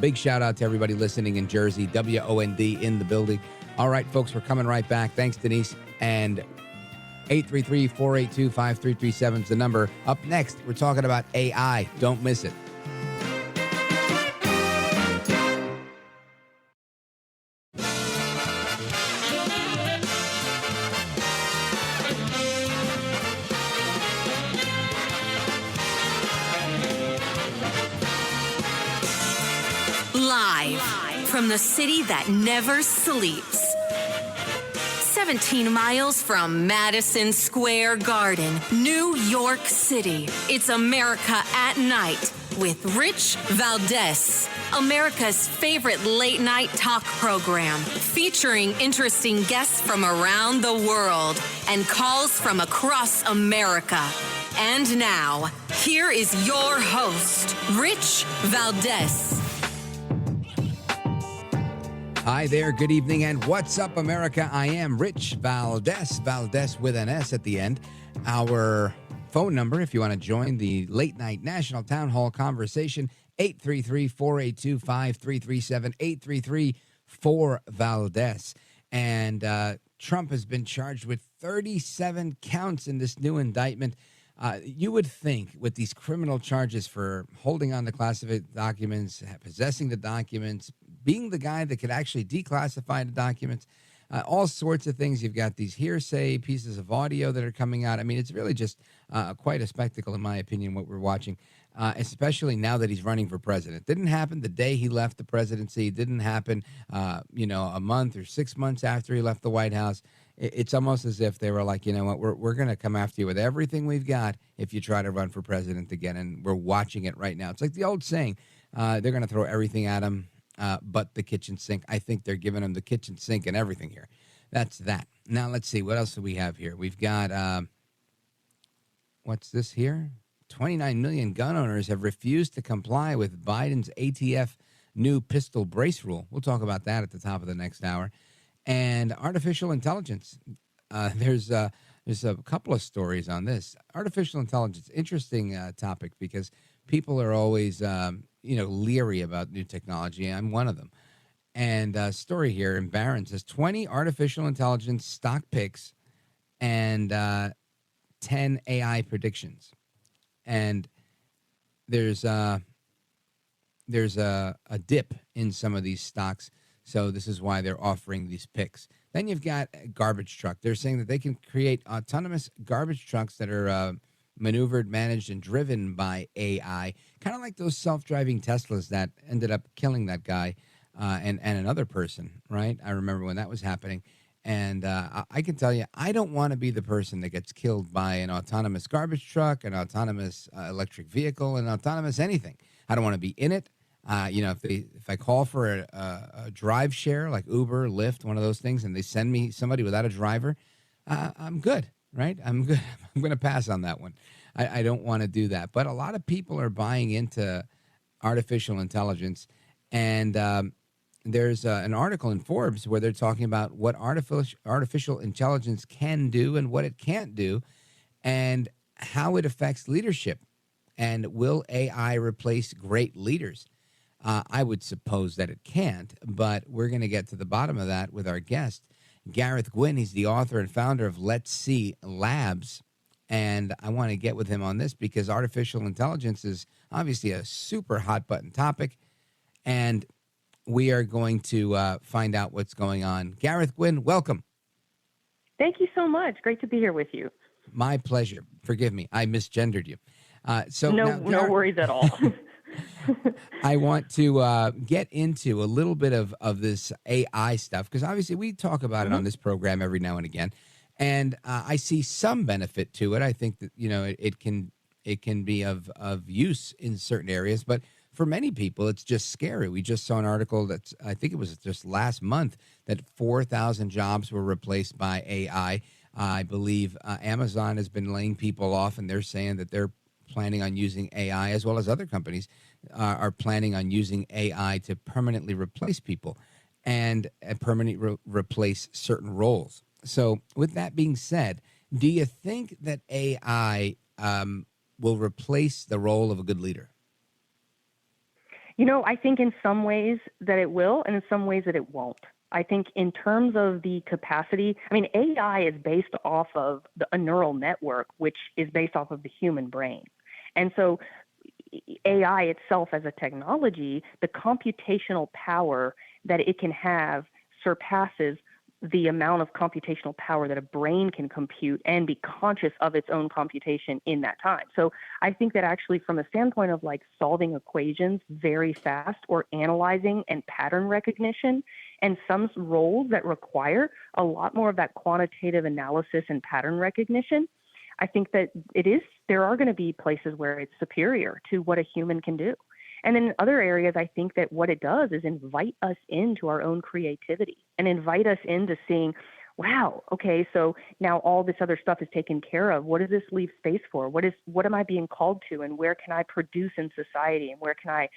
Big shout out to everybody listening in Jersey, WOND in the building. All right, folks, we're coming right back. Thanks, Denise. And 833-482-5337 is the number. Up next, we're talking about AI. Don't miss it. Live from the city that never sleeps. 17 miles from Madison Square Garden, New York City. It's America at Night with Rich Valdez, America's favorite late night talk program, featuring interesting guests from around the world and calls from across America. And now, here is your host, Rich Valdez. Hi there, good evening, and what's up, America? I am Rich Valdez, Valdez with an S at the end. Our phone number, if you want to join the late night national town hall conversation, 833-482-5337, 833-4-Valdez. And Trump has been charged with 37 counts in this new indictment. You would think with these criminal charges for holding on to classified documents, possessing the documents, being the guy that could actually declassify the documents, all sorts of things. You've got these hearsay pieces of audio that are coming out. I mean, it's really just quite a spectacle, in my opinion, what we're watching, especially now that he's running for president. Didn't happen the day he left the presidency. Didn't happen, a month or 6 months after he left the White House. It's almost as if they were like, you know what, we're going to come after you with everything we've got if you try to run for president again. And we're watching it right now. It's like the old saying, they're going to throw everything at him. But the kitchen sink. I think they're giving him the kitchen sink and everything here. That's that. Now, let's see. What else do we have here? We've got, what's this here? 29 million gun owners have refused to comply with Biden's ATF new pistol brace rule. We'll talk about that at the top of the next hour. And artificial intelligence. There's a couple of stories on this. Artificial intelligence, interesting topic because people are always leery about new technology. I'm one of them. And story here in Barron says 20 artificial intelligence stock picks and 10 AI predictions. And there's a dip in some of these stocks. So this is why they're offering these picks. Then you've got a garbage truck. They're saying that they can create autonomous garbage trucks that are maneuvered, managed, and driven by AI, kind of like those self-driving Teslas that ended up killing that guy and another person, right? I remember when that was happening. And I can tell you, I don't want to be the person that gets killed by an autonomous garbage truck, an autonomous electric vehicle, an autonomous anything. I don't want to be in it. If I call for a drive share like Uber, Lyft, one of those things, and they send me somebody without a driver, I'm good. Right? I'm good. I'm going to pass on that one. I don't want to do that. But a lot of people are buying into artificial intelligence. And there's an article in Forbes where they're talking about what artificial intelligence can do and what it can't do and how it affects leadership. And will AI replace great leaders? I would suppose that it can't, but we're going to get to the bottom of that with our guest, Gareth Gwyn. He's the author and founder of Let's See Labs, and I want to get with him on this because artificial intelligence is obviously a super hot button topic, and we are going to find out what's going on. Gareth Gwyn, welcome. Thank you so much. Great to be here with you. My pleasure. Forgive me, I misgendered you. No worries at all. I want to get into a little bit of this AI stuff because obviously we talk about it on this program every now and again, and I see some benefit to it. I think that it can be of use in certain areas, but for many people it's just scary. We just saw an article that's I think it was just last month that 4,000 jobs were replaced by AI. I believe Amazon has been laying people off, and they're saying that they're planning on using AI, as well as other companies are planning on using AI to permanently replace people and permanently replace certain roles. So with that being said, do you think that AI will replace the role of a good leader? I think in some ways that it will, and in some ways that it won't. I think in terms of the capacity, AI is based off of a neural network, which is based off of the human brain. And so AI itself as a technology, the computational power that it can have surpasses the amount of computational power that a brain can compute and be conscious of its own computation in that time. So I think that actually from a standpoint of like solving equations very fast or analyzing and pattern recognition and some roles that require a lot more of that quantitative analysis and pattern recognition, I think that there are going to be places where it's superior to what a human can do. And then in other areas, I think that what it does is invite us into our own creativity and invite us into seeing, wow, okay, so now all this other stuff is taken care of. What does this leave space for? What am I being called to, and where can I produce in society, and where can I,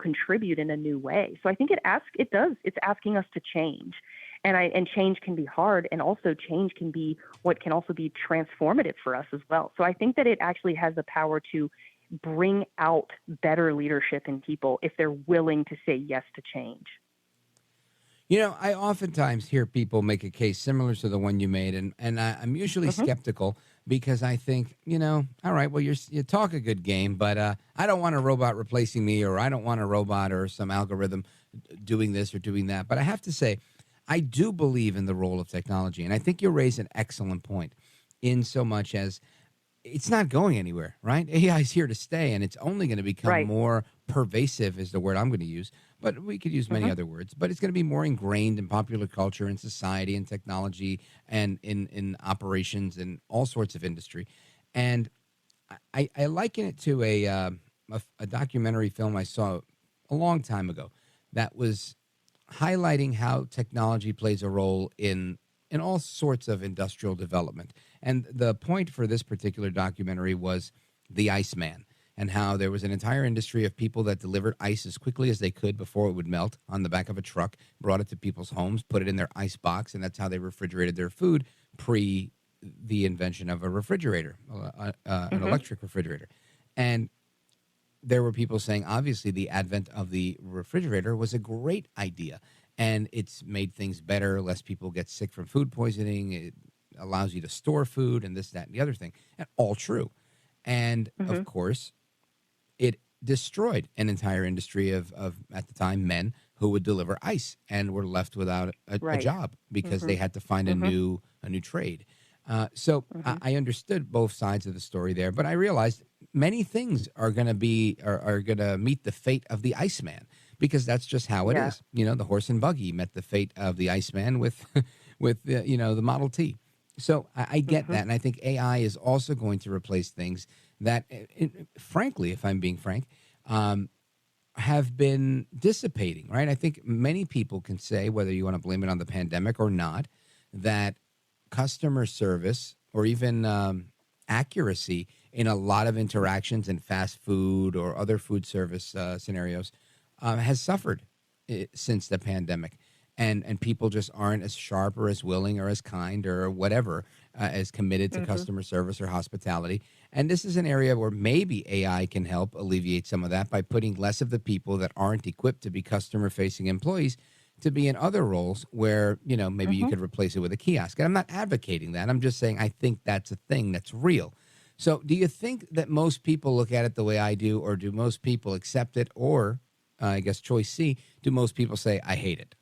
contribute in a new way? So I think it's asking us to change. And change can be hard, and also change can be what can also be transformative for us as well. So I think that it actually has the power to bring out better leadership in people if they're willing to say yes to change. I oftentimes hear people make a case similar to the one you made, and I'm usually skeptical because I think, all right, well, you talk a good game, but I don't want a robot replacing me, or I don't want a robot or some algorithm doing this or doing that. But I have to say, I do believe in the role of technology, and I think you raise an excellent point in so much as it's not going anywhere, right? AI is here to stay, and it's only going to become more pervasive is the word I'm going to use, but we could use many other words. But it's going to be more ingrained in popular culture and society and technology and in operations and all sorts of industry. And I liken it to a documentary film I saw a long time ago that was highlighting how technology plays a role in all sorts of industrial development. And the point for this particular documentary was the Iceman, and how there was an entire industry of people that delivered ice as quickly as they could before it would melt on the back of a truck, brought it to people's homes, put it in their ice box, and that's how they refrigerated their food pre the invention of a refrigerator, an electric refrigerator. And there were people saying, obviously, the advent of the refrigerator was a great idea, and it's made things better. Less people get sick from food poisoning. It allows you to store food and this, that, and the other thing. And all true. And, of course, it destroyed an entire industry of at the time, men who would deliver ice and were left without a job because they had to find a new trade. So I understood both sides of the story there, but I realized many things are going to meet the fate of the Iceman, because that's just how it is. The horse and buggy met the fate of the Iceman with the Model T. So I get that, and I think AI is also going to replace things that, frankly, if I'm being frank, have been dissipating, right? I think many people can say, whether you want to blame it on the pandemic or not, that customer service or even accuracy in a lot of interactions in fast food or other food service scenarios has suffered since the pandemic. And people just aren't as sharp or as willing or as kind or whatever as committed to customer service or hospitality. And this is an area where maybe AI can help alleviate some of that by putting less of the people that aren't equipped to be customer-facing employees to be in other roles where, maybe you could replace it with a kiosk. And I'm not advocating that. I'm just saying I think that's a thing that's real. So do you think that most people look at it the way I do, or do most people accept it? Or, I guess choice C, do most people say, I hate it?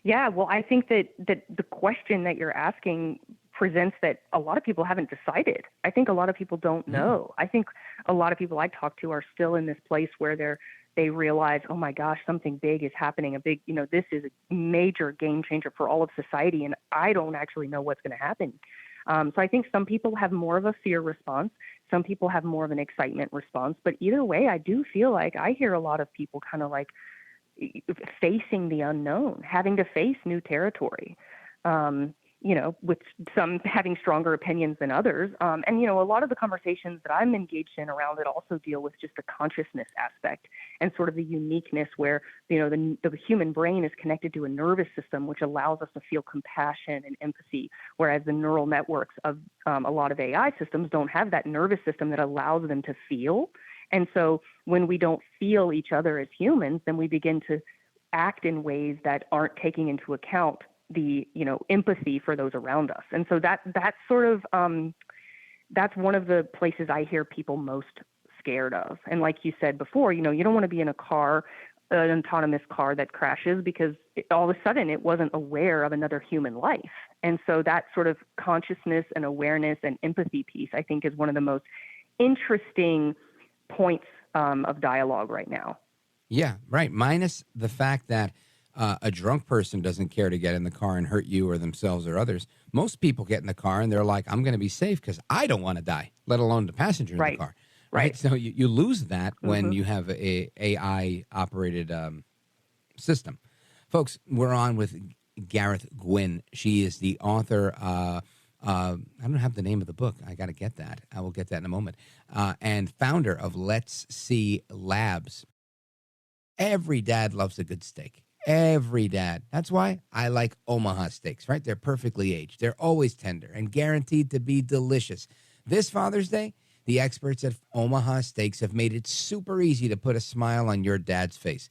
Yeah, well, I think that the question that you're asking presents that a lot of people haven't decided. I think a lot of people don't know. I think a lot of people I talk to are still in this place where they realize, oh my gosh, something big is happening. This is a major game changer for all of society, and I don't actually know what's going to happen. So I think some people have more of a fear response. Some people have more of an excitement response. But either way, I do feel like I hear a lot of people kind of like facing the unknown, having to face new territory, with some having stronger opinions than others. And a lot of the conversations that I'm engaged in around it also deal with just the consciousness aspect and sort of the uniqueness where, the human brain is connected to a nervous system, which allows us to feel compassion and empathy, whereas the neural networks of a lot of AI systems don't have that nervous system that allows them to feel. And so when we don't feel each other as humans, then we begin to act in ways that aren't taking into account the, empathy for those around us. And so that's sort of, that's one of the places I hear people most scared of. And like you said before, you don't want to be in a car an autonomous car that crashes because all of a sudden it wasn't aware of another human life. And so that sort of consciousness and awareness and empathy piece, I think, is one of the most interesting points of dialogue right now. Yeah, right. Minus the fact that a drunk person doesn't care to get in the car and hurt you or themselves or others. Most people get in the car and they're like, I'm going to be safe because I don't want to die, let alone the passenger in the car. Right. So you lose that when you have a AI-operated system. Folks, we're on with Gareth Gwyn. She is the author. I don't have the name of the book. I got to get that. I will get that in a moment. And founder of Let's See Labs. Every dad loves a good steak. Every dad. That's why I like Omaha steaks, right? They're perfectly aged. They're always tender and guaranteed to be delicious. This Father's Day, the experts at Omaha Steaks have made it super easy to put a smile on your dad's face.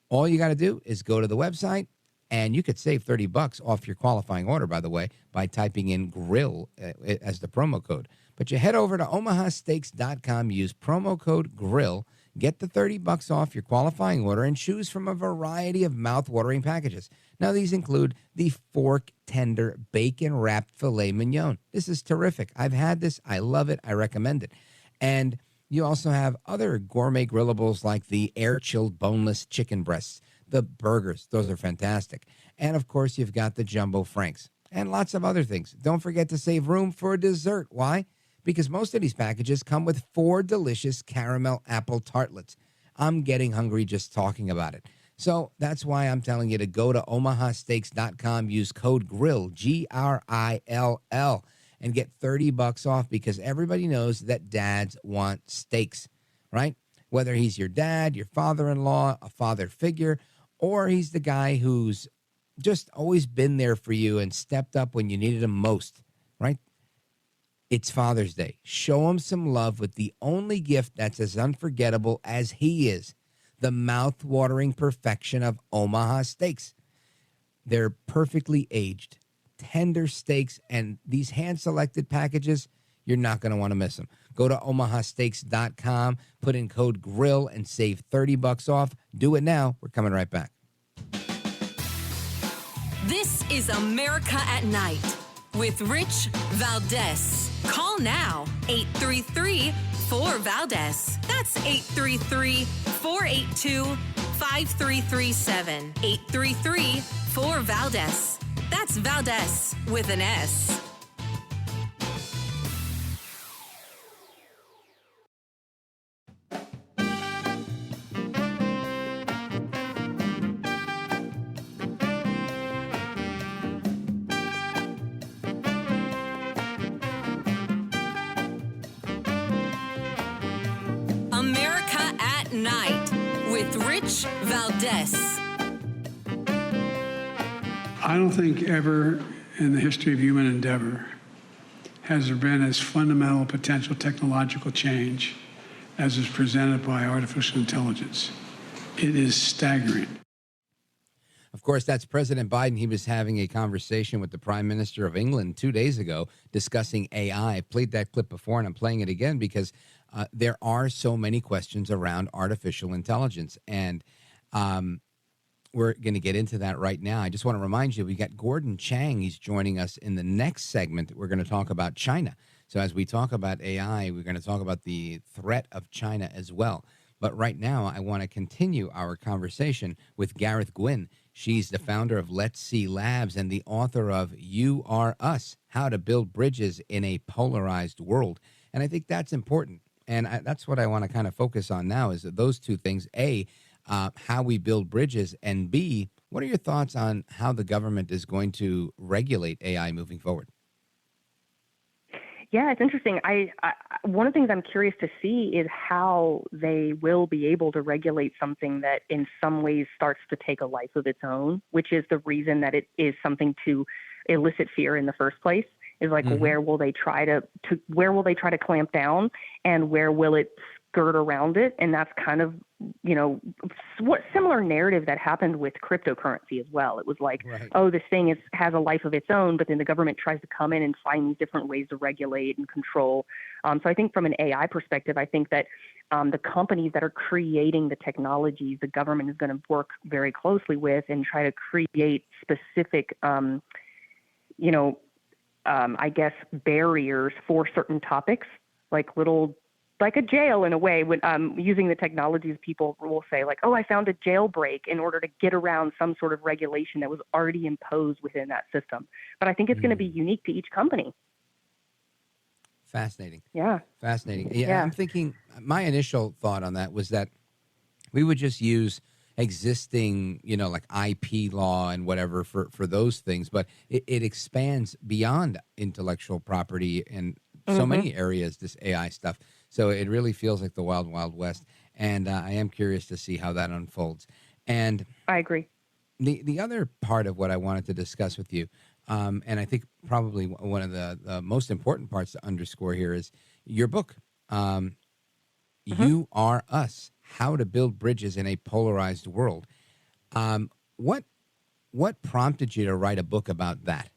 All you got to do is go to the website, and you could save $30 off your qualifying order, by the way, by typing in grill as the promo code. But you head over to omahasteaks.com, use promo code grill, get the $30 off your qualifying order, and choose from a variety of mouth-watering packages. Now, these include the fork tender bacon-wrapped filet mignon. This is terrific. I've had this. I love it. I recommend it. And you also have other gourmet grillables like the air-chilled boneless chicken breasts, the burgers. Those are fantastic. And, of course, you've got the jumbo franks and lots of other things. Don't forget to save room for dessert. Why? Because most of these packages come with 4 delicious caramel apple tartlets. I'm getting hungry just talking about it. So that's why I'm telling you to go to omahasteaks.com, use code GRILL, GRILL, and get $30 off because everybody knows that dads want steaks, right? Whether he's your dad, your father-in-law, a father figure, or he's the guy who's just always been there for you and stepped up when you needed him most, right? It's Father's Day. Show him some love with the only gift that's as unforgettable as he is, the mouth-watering perfection of Omaha Steaks. They're perfectly aged, tender steaks, and these hand-selected packages, you're not going to want to miss them. Go to omahasteaks.com, put in code GRILL, and save $30 off. Do it now. We're coming right back. This is America at Night with Rich Valdez. Call now, 833-4VALDEZ. That's 833-482-5337. 833-4VALDEZ. That's Valdez with an S. America at Night with Rich Valdez. I don't think ever in the history of human endeavor has there been as fundamental potential technological change as is presented by artificial intelligence. It is staggering. Of course, that's President Biden. He was having a conversation with the Prime Minister of England 2 days ago discussing AI. I played that clip before, and I'm playing it again because there are so many questions around artificial intelligence. And we're going to get into that right now. I just want to remind you, we got Gordon Chang. He's joining us in the next segment. We're going to talk about China. So as we talk about AI, we're going to talk about the threat of China as well. But right now, I want to continue our conversation with Gareth Gwyn. She's the founder of Let's See Labs and the author of You Are Us, How to Build Bridges in a Polarized World. And I think that's important. And that's what I want to kind of focus on now is those two things. A, how we build bridges, and B, what are your thoughts on how the government is going to regulate AI moving forward? Yeah, it's interesting. One of the things I'm curious to see is how they will be able to regulate something that in some ways starts to take a life of its own, which is the reason that it is something to elicit fear in the first place. Is like, where will they try to clamp down, and where will it skirt around it. And that's kind of, what similar narrative that happened with cryptocurrency as well. It was like, oh, this thing has a life of its own, but then the government tries to come in and find these different ways to regulate and control. So I think from an AI perspective, I think that the companies that are creating the technologies, the government is going to work very closely with and try to create specific, I guess, barriers for certain topics, like a jail in a way. When using the technologies, people will say like, oh, I found a jailbreak in order to get around some sort of regulation that was already imposed within that system. But I think it's going to be unique to each company. Fascinating. Yeah. Fascinating. Yeah. I'm thinking my initial thought on that was that we would just use existing, like IP law and whatever for those things, but it expands beyond intellectual property and so many areas, this AI stuff. So it really feels like the wild, wild west. And I am curious to see how that unfolds. And I agree. The other part of what I wanted to discuss with you, and I think probably one of the most important parts to underscore here is your book, You Are Us, How to Build Bridges in a Polarized World. What prompted you to write a book about that?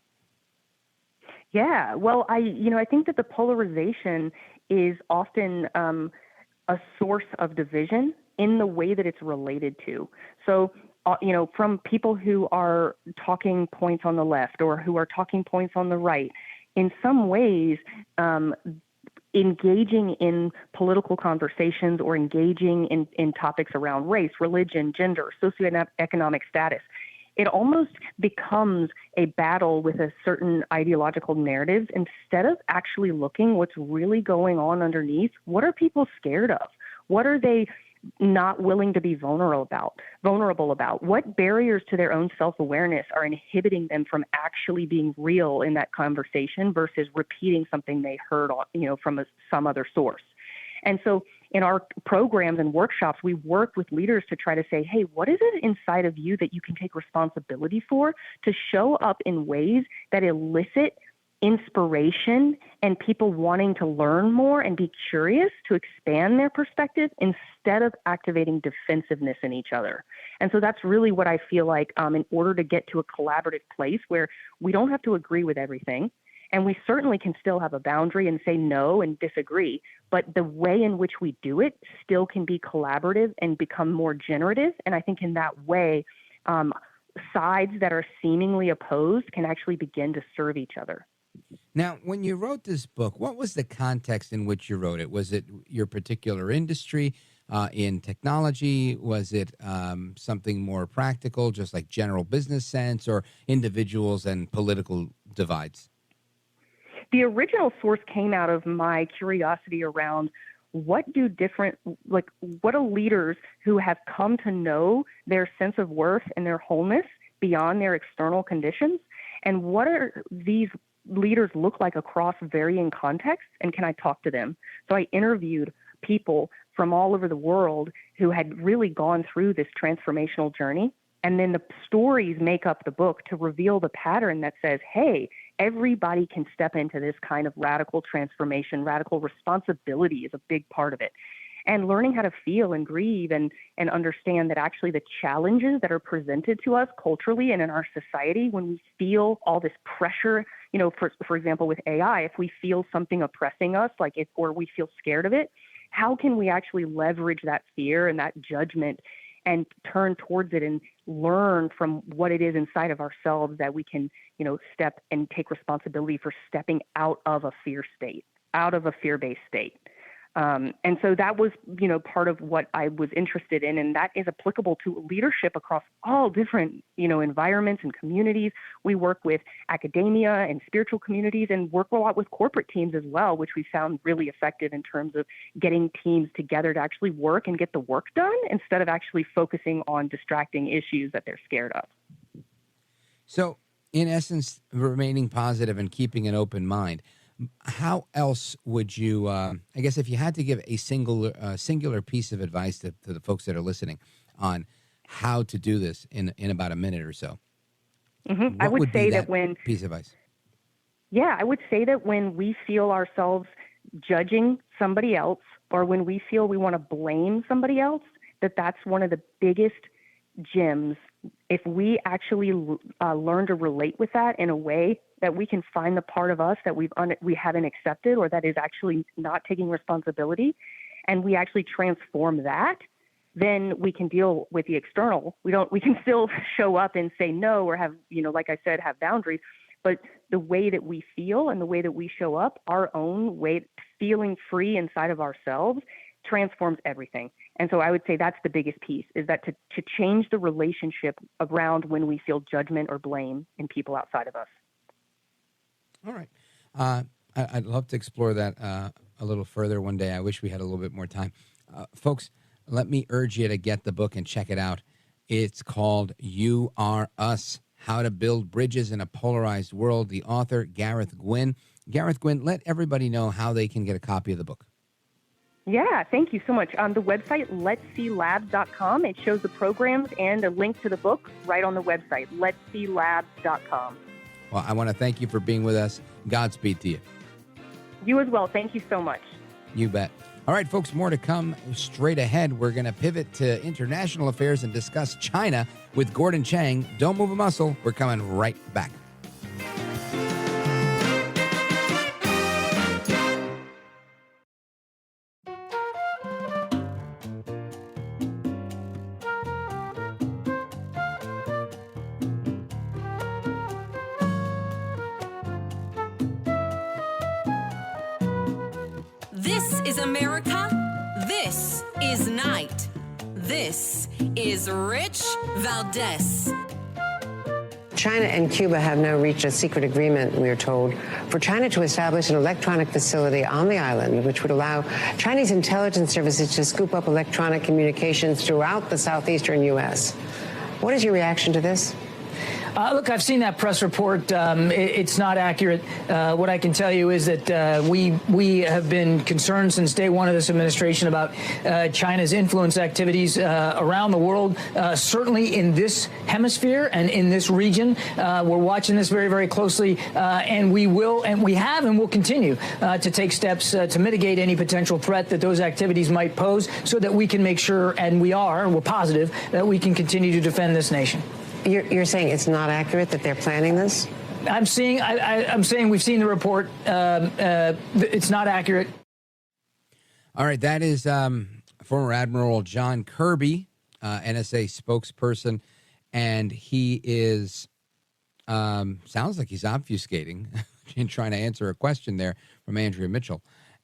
Yeah, well, I think that the polarization is often a source of division in the way that it's related to. So, from people who are talking points on the left or who are talking points on the right, in some ways, engaging in political conversations or engaging in topics around race, religion, gender, socioeconomic status, it almost becomes a battle with a certain ideological narrative instead of actually looking what's really going on underneath. What are people scared of? What are they not willing to be vulnerable about? What barriers to their own self-awareness are inhibiting them from actually being real in that conversation versus repeating something they heard, from some other source? And so in our programs and workshops, we work with leaders to try to say, hey, what is it inside of you that you can take responsibility for to show up in ways that elicit inspiration and people wanting to learn more and be curious to expand their perspective instead of activating defensiveness in each other. And so that's really what I feel like in order to get to a collaborative place where we don't have to agree with everything. And we certainly can still have a boundary and say no and disagree, but the way in which we do it still can be collaborative and become more generative. And I think in that way, sides that are seemingly opposed can actually begin to serve each other. Now, when you wrote this book, what was the context in which you wrote it? Was it your particular industry in technology? Was it something more practical, just like general business sense, or individuals and political divides? The original source came out of my curiosity around what do leaders who have come to know their sense of worth and their wholeness beyond their external conditions, and what are these leaders look like across varying contexts, and can I talk to them? So I interviewed people from all over the world who had really gone through this transformational journey. And then the stories make up the book to reveal the pattern that says, hey, everybody can step into this kind of radical transformation. Radical responsibility is a big part of it. And learning how to feel and grieve and understand that actually the challenges that are presented to us culturally and in our society, when we feel all this pressure, for example, with AI, if we feel something oppressing us, or we feel scared of it, how can we actually leverage that fear and that judgment and turn towards it and learn from what it is inside of ourselves that we can, step and take responsibility for stepping out of a fear state, out of a fear-based state. And so that was, part of what I was interested in, and that is applicable to leadership across all different, environments and communities. We work with academia and spiritual communities and work a lot with corporate teams as well, which we found really effective in terms of getting teams together to actually work and get the work done instead of actually focusing on distracting issues that they're scared of. So, in essence, remaining positive and keeping an open mind. How else would you, I guess if you had to give a singular piece of advice to the folks that are listening on how to do this in about a minute or so, I would say that when piece of advice. Yeah, I would say that when we feel ourselves judging somebody else or when we feel we want to blame somebody else, that's one of the biggest gems. If we actually learn to relate with that in a way that we can find the part of us that we haven't accepted, or that is actually not taking responsibility, and we actually transform that, then we can deal with the external. We can still show up and say no, or have, like I said, have boundaries. But the way that we feel and the way that we show up, our own way, feeling free inside of ourselves, transforms everything. And so I would say that's the biggest piece, is that to change the relationship around when we feel judgment or blame in people outside of us. All right. I'd love to explore that a little further one day. I wish we had a little bit more time. Folks, let me urge you to get the book and check it out. It's called You Are Us, How to Build Bridges in a Polarized World. The author, Gareth Gwyn. Gareth Gwyn, let everybody know how they can get a copy of the book. Yeah, thank you so much. On the website, letsseelabs.com, it shows the programs and a link to the book right on the website, letsseelabs.com. Well, I want to thank you for being with us. Godspeed to you. You as well. Thank you so much. You bet. All right, folks, more to come straight ahead. We're going to pivot to international affairs and discuss China with Gordon Chang. Don't move a muscle. We're coming right back. This is America. This is Night. This is Rich Valdez. China and Cuba have now reached a secret agreement, we are told, for China to establish an electronic facility on the island, which would allow Chinese intelligence services to scoop up electronic communications throughout the southeastern U.S. What is your reaction to this? Look, I've seen that press report. It's not accurate. What I can tell you is that we have been concerned since day one of this administration about China's influence activities around the world, certainly in this hemisphere and in this region. We're watching this very, very closely, and we will, and we have, and will continue to take steps to mitigate any potential threat that those activities might pose, so that we can make sure, and we're positive, that we can continue to defend this nation. You're saying it's not accurate that they're planning this? I'm saying we've seen the report. It's not accurate. All right, that is former Admiral John Kirby, NSA spokesperson, and he is sounds like he's obfuscating in trying to answer a question there from Andrea Mitchell.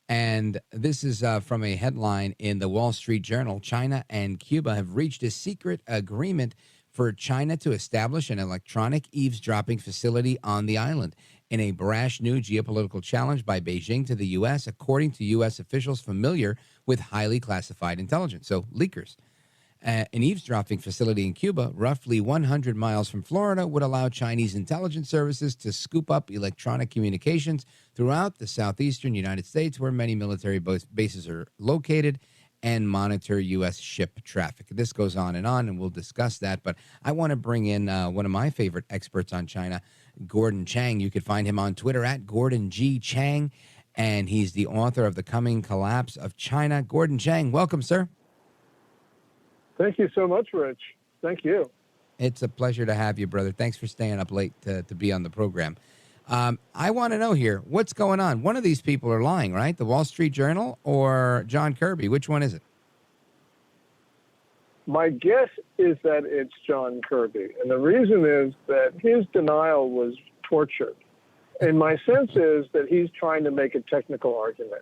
And this is from a headline in the Wall Street Journal. China and Cuba have reached a secret agreement for China to establish an electronic eavesdropping facility on the island in a brash new geopolitical challenge by Beijing to the U.S., according to U.S. officials familiar with highly classified intelligence, so leakers. An eavesdropping facility in Cuba, roughly 100 miles from Florida, would allow Chinese intelligence services to scoop up electronic communications throughout the southeastern United States, where many military bases are located, and monitor U.S. ship traffic. This goes on, and we'll discuss that. But I want to bring in one of my favorite experts on China, Gordon Chang. You can find him on Twitter at Gordon G. Chang, and he's the author of The Coming Collapse of China. Gordon Chang, welcome, sir. Thank you so much, Rich. Thank you. It's a pleasure to have you, brother. Thanks for staying up late to be on the program. I want to know here, what's going on? One of these people are lying, right? The Wall Street Journal or John Kirby? Which one is it? My guess is that it's John Kirby. And the reason is that his denial was tortured. And my sense is that he's trying to make a technical argument.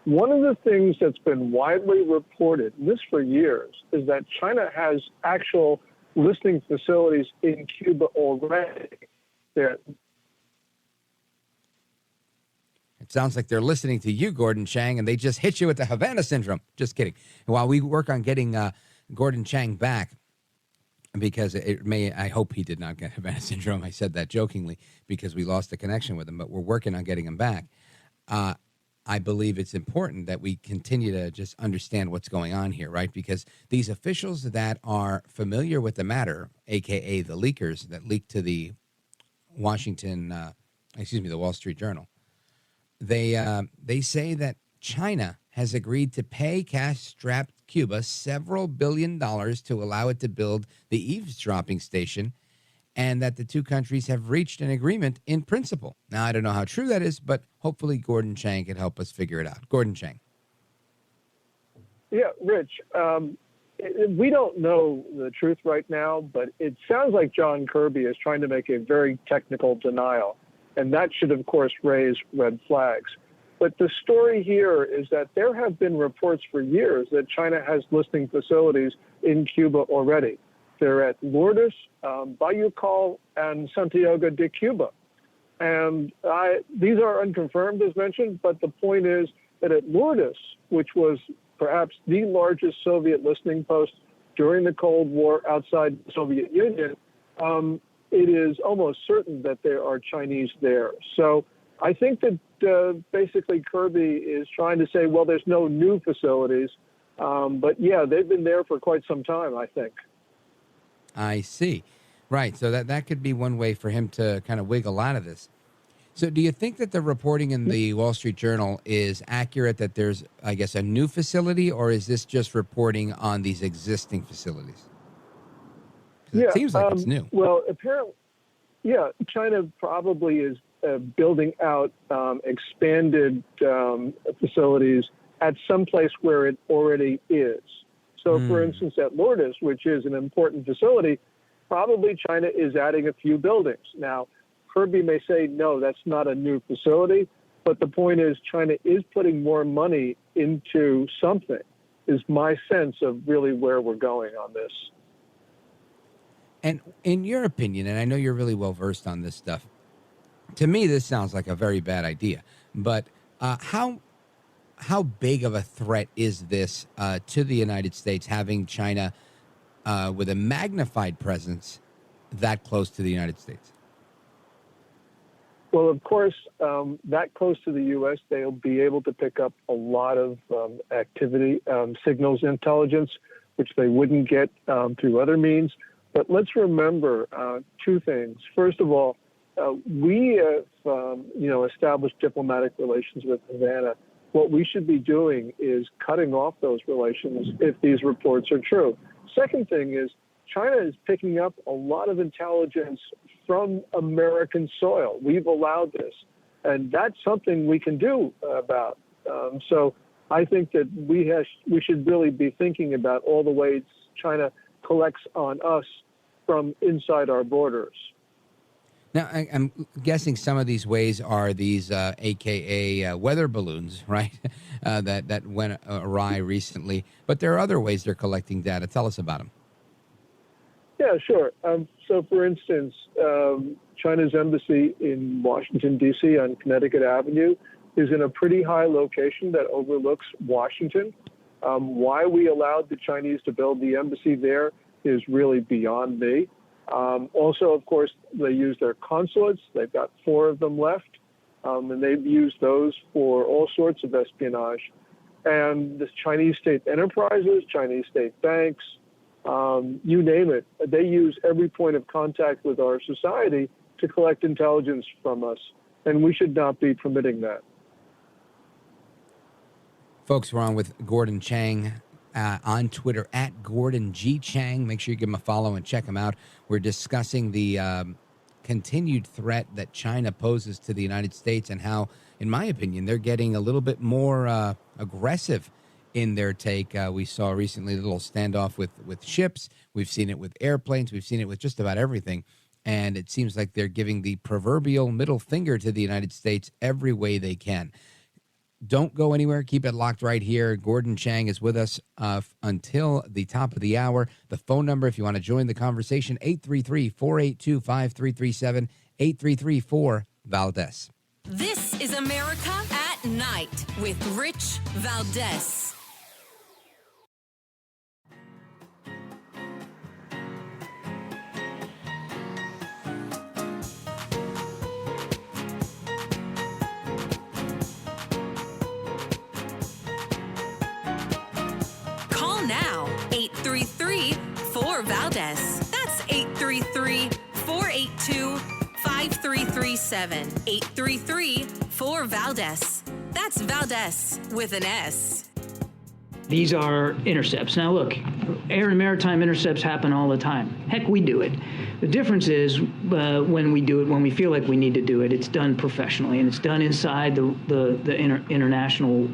One of the things that's been widely reported, and this for years, is that China has actual listening facilities in Cuba already. It sounds like they're listening to you, Gordon Chang, and they just hit you with the Havana syndrome. Just kidding. While we work on getting Gordon Chang back, because I hope he did not get Havana syndrome. I said that jokingly because we lost the connection with him, but we're working on getting him back. I believe it's important that we continue to just understand what's going on here, right? Because these officials that are familiar with the matter, a.k.a. the leakers that leaked to the Wall Street Journal, they say that China has agreed to pay cash-strapped Cuba several $billions to allow it to build the eavesdropping station, and that the two countries have reached an agreement in principle. Now, I don't know how true that is, but hopefully Gordon Chang can help us figure it out. Gordon Chang. Yeah, Rich, we don't know the truth right now, but it sounds like John Kirby is trying to make a very technical denial, and that should, of course, raise red flags. But the story here is that there have been reports for years that China has listing facilities in Cuba already. They're at Lourdes, Bayucal, and Santiago de Cuba. And these are unconfirmed, as mentioned, but the point is that at Lourdes, which was perhaps the largest Soviet listening post during the Cold War outside the Soviet Union, it is almost certain that there are Chinese there. So I think that basically Kirby is trying to say, well, there's no new facilities. But, yeah, they've been there for quite some time, I think. I see. Right. So that could be one way for him to kind of wiggle out of this. So do you think that the reporting in the Wall Street Journal is accurate, that there's, I guess, a new facility, or is this just reporting on these existing facilities? Yeah, it seems like it's new. Well, apparently, yeah, China probably is building out expanded facilities at some place where it already is. So, for instance, at Lourdes, which is an important facility, probably China is adding a few buildings. Now, Kirby may say, no, that's not a new facility, but the point is China is putting more money into something, is my sense of really where we're going on this. And in your opinion, and I know you're really well versed on this stuff, to me this sounds like a very bad idea, but how big of a threat is this to the United States, having China with a magnified presence that close to the United States? Well, of course, that close to the U.S., they'll be able to pick up a lot of activity, signals intelligence, which they wouldn't get through other means. But let's remember two things. First of all, we have, established diplomatic relations with Havana. What we should be doing is cutting off those relations if these reports are true. Second thing is China is picking up a lot of intelligence from American soil. We've allowed this, and that's something we can do about. So I think that we should really be thinking about all the ways China collects on us from inside our borders. Now, I'm guessing some of these ways are these AKA weather balloons, right, that went awry recently. But there are other ways they're collecting data. Tell us about them. Yeah, sure. So, for instance, China's embassy in Washington, D.C. on Connecticut Avenue is in a pretty high location that overlooks Washington. Why we allowed the Chinese to build the embassy there is really beyond me. Also, of course, they use their consulates. They've got 4 of them left, and they've used those for all sorts of espionage. And the Chinese state enterprises, Chinese state banks, you name it, they use every point of contact with our society to collect intelligence from us, and we should not be permitting that. Folks, we're on with Gordon Chang on Twitter at Gordon G. Chang. Make sure you give him a follow and check him out. We're discussing the continued threat that China poses to the United States and how, in my opinion, they're getting a little bit more aggressive in their take. We saw recently a little standoff with ships. We've seen it with airplanes. We've seen it with just about everything. And it seems like they're giving the proverbial middle finger to the United States every way they can. Don't go anywhere. Keep it locked right here. Gordon Chang is with us until the top of the hour. The phone number, if you want to join the conversation, 833-482-5337, 833-4-VALDEZ. This is America at Night with Rich Valdez. Now, 833-4-VALDEZ. That's 833-482-5337. 833-4-VALDEZ. That's Valdez with an S. These are intercepts. Now, look, air and maritime intercepts happen all the time. Heck, we do it. The difference is when we do it, when we feel like we need to do it, it's done professionally, and it's done inside the international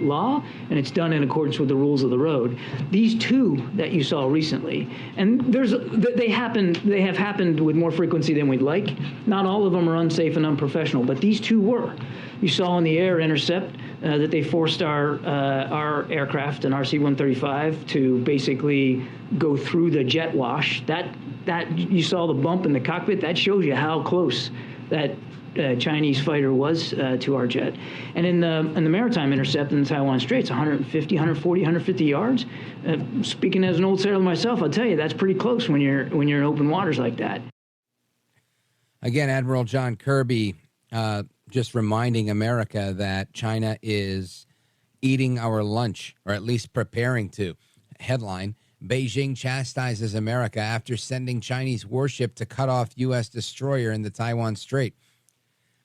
law, and it's done in accordance with the rules of the road. These two that you saw recently, and they have happened with more frequency than we'd like. Not all of them are unsafe and unprofessional, but these two were. You saw in the air intercept that they forced our aircraft, an RC-135, to basically go through the jet wash. That you saw the bump in the cockpit. That shows you how close that Chinese fighter was to our jet. And in the maritime intercept in the Taiwan Straits, 150, 140, 150 yards. Speaking as an old sailor myself, I'll tell you that's pretty close when you're in open waters like that. Again, Admiral John Kirby just reminding America that China is eating our lunch, or at least preparing to. Headline: Beijing chastises America after sending Chinese warship to cut off U.S. destroyer in the Taiwan Strait.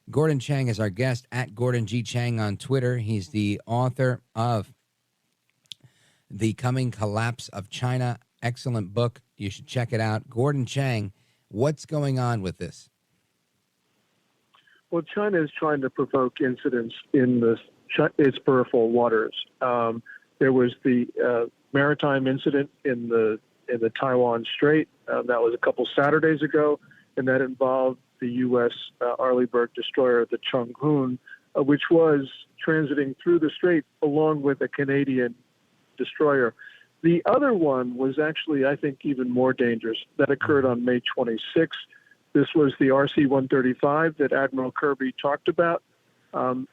Gordon Chang is our guest, at Gordon G. Chang on Twitter. He's the author of The Coming Collapse of China. Excellent book. You should check it out. Gordon Chang, what's going on with this? Well, China is trying to provoke incidents in its peripheral waters. There was the maritime incident in the Taiwan Strait. That was a couple Saturdays ago, and that involved the U.S. Arleigh Burke destroyer, the Chung Hoon, which was transiting through the strait along with a Canadian destroyer. The other one was actually, I think, even more dangerous. That occurred on May 26th. This was the RC-135 that Admiral Kirby talked about.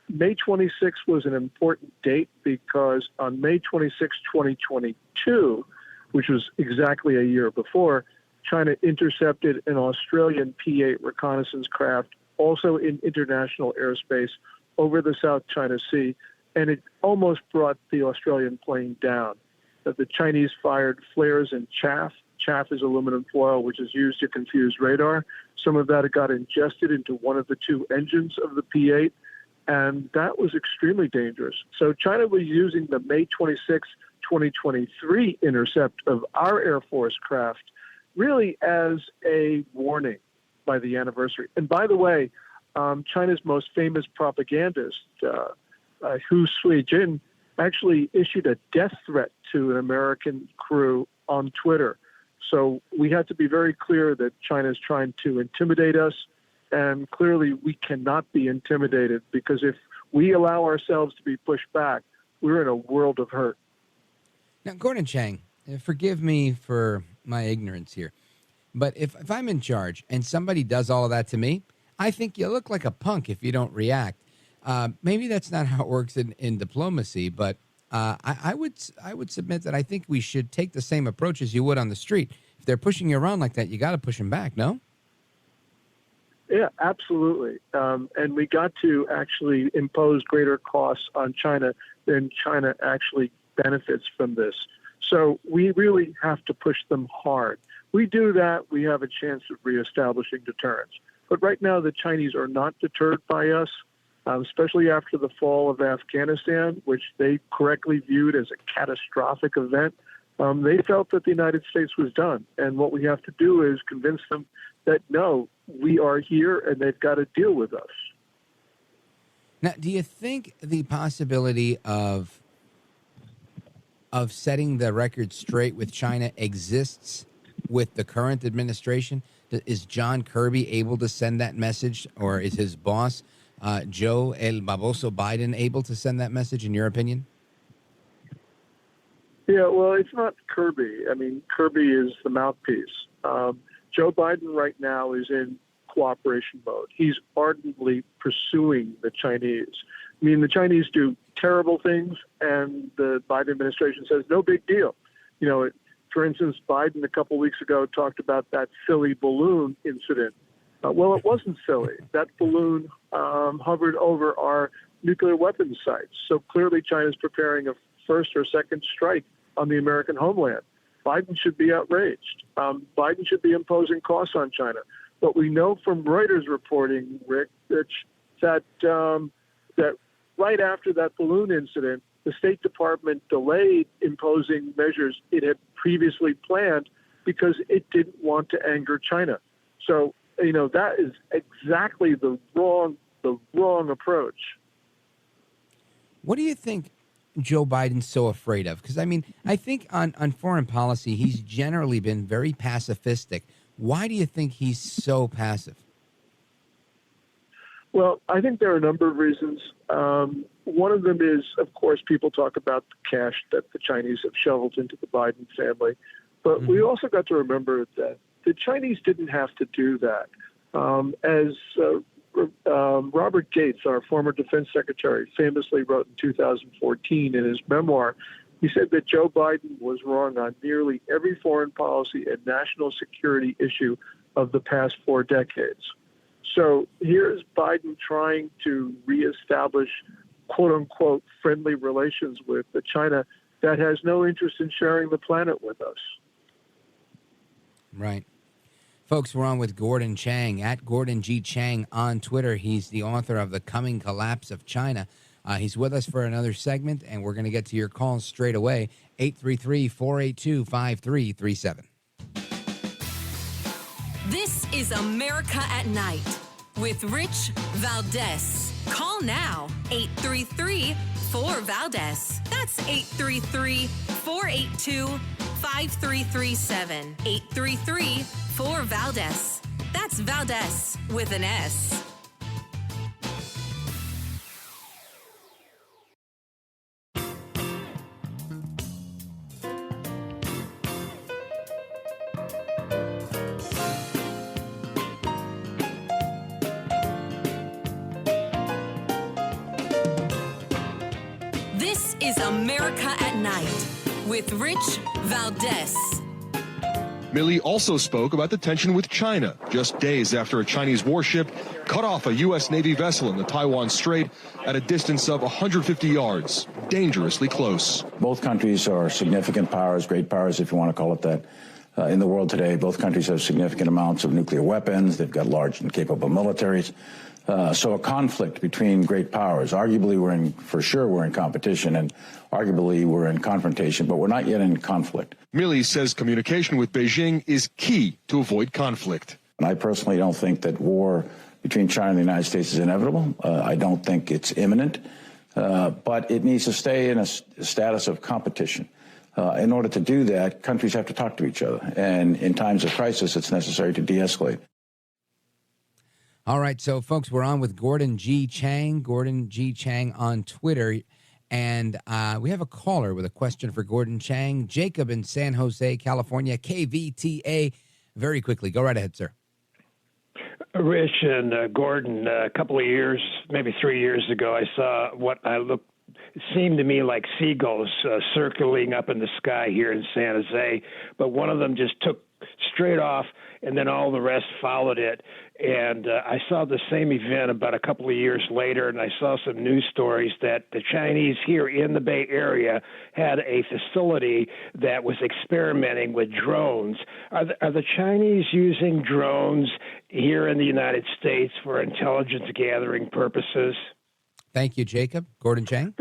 May 26 was an important date because on May 26, 2022, which was exactly a year before, China intercepted an Australian P-8 reconnaissance craft, also in international airspace, over the South China Sea, and it almost brought the Australian plane down. The Chinese fired flares and chaff. Chaff is aluminum foil, which is used to confuse radar. Some of that got ingested into one of the two engines of the P-8, and that was extremely dangerous. So China was using the May 26, 2023 intercept of our Air Force craft really as a warning by the anniversary. And by the way, China's most famous propagandist, Hu Suijin, actually issued a death threat to an American crew on Twitter. So we have to be very clear that China is trying to intimidate us, and clearly we cannot be intimidated, because if we allow ourselves to be pushed back, we're in a world of hurt. Now, Gordon Chang, forgive me for my ignorance here, but if I'm in charge and somebody does all of that to me, I think you look like a punk if you don't react. Maybe that's not how it works in diplomacy, but I would submit that I think we should take the same approach as you would on the street. If they're pushing you around like that, you got to push them back, no? Yeah, absolutely. And we got to actually impose greater costs on China than China actually benefits from this. So we really have to push them hard. We do that, we have a chance of reestablishing deterrence. But right now, the Chinese are not deterred by us, especially after the fall of Afghanistan, which they correctly viewed as a catastrophic event. They felt that the United States was done. And what we have to do is convince them that, no, we are here and they've got to deal with us. Now, do you think the possibility of setting the record straight with China exists with the current administration? Is John Kirby able to send that message, or is his boss, Joe El Baboso Biden, able to send that message, in your opinion? Yeah, well, it's not Kirby. I mean, Kirby is the mouthpiece. Joe Biden right now is in cooperation mode. He's ardently pursuing the Chinese. I mean, the Chinese do terrible things, and the Biden administration says, no big deal. You know, for instance, Biden a couple weeks ago talked about that silly balloon incident. Well, it wasn't silly. That balloon hovered over our nuclear weapons sites. So clearly China's preparing a first or second strike on the American homeland. Biden should be outraged. Biden should be imposing costs on China. But we know from Reuters reporting, Rick, that right after that balloon incident, the State Department delayed imposing measures it had previously planned because it didn't want to anger China. So, that is exactly the wrong approach. What do you think Joe Biden's so afraid of? Because, I think on foreign policy, he's generally been very pacifistic. Why do you think he's so passive? Well, I think there are a number of reasons. One of them is, of course, people talk about the cash that the Chinese have shoveled into the Biden family. But we also got to remember that the Chinese didn't have to do that. As Robert Gates, our former defense secretary, famously wrote in 2014 in his memoir, he said that Joe Biden was wrong on nearly every foreign policy and national security issue of the past 4 decades. So here's Biden trying to reestablish, quote unquote, friendly relations with China that has no interest in sharing the planet with us. Right. Folks, we're on with Gordon Chang, at Gordon G. Chang on Twitter. He's the author of The Coming Collapse of China. He's with us for another segment, and we're going to get to your calls straight away. 833-482-5337. This is America at Night with Rich Valdez. Call now, 833-4VALDEZ. That's 833-482-5337. 833-4VALDEZ. That's Valdez with an S. This is America at Night with Rich Valdez. Milley also spoke about the tension with China just days after a Chinese warship cut off a U.S. Navy vessel in the Taiwan Strait at a distance of 150 yards, dangerously close. Both countries are significant powers, great powers, if you want to call it that, in the world today. Both countries have significant amounts of nuclear weapons. They've got large and capable militaries. So a conflict between great powers. Arguably, we're in competition, and arguably we're in confrontation, but we're not yet in conflict. Milley says communication with Beijing is key to avoid conflict. And I personally don't think that war between China and the United States is inevitable. I don't think it's imminent, but it needs to stay in a status of competition. In order to do that, countries have to talk to each other, and in times of crisis, it's necessary to de-escalate. All right, so folks, we're on with Gordon G. Chang on Twitter, and we have a caller with a question for Gordon Chang. Jacob in San Jose, California, KVTA. Very quickly, go right ahead, sir. Rich and Gordon, a couple of years, maybe 3 years ago, I saw what seemed to me like seagulls circling up in the sky here in San Jose, but one of them just took straight off, and then all the rest followed it. And I saw the same event about a couple of years later, and I saw some news stories that the Chinese here in the Bay Area had a facility that was experimenting with drones. Are the Chinese using drones here in the United States for intelligence gathering purposes? Thank you, Jacob. Gordon Chang?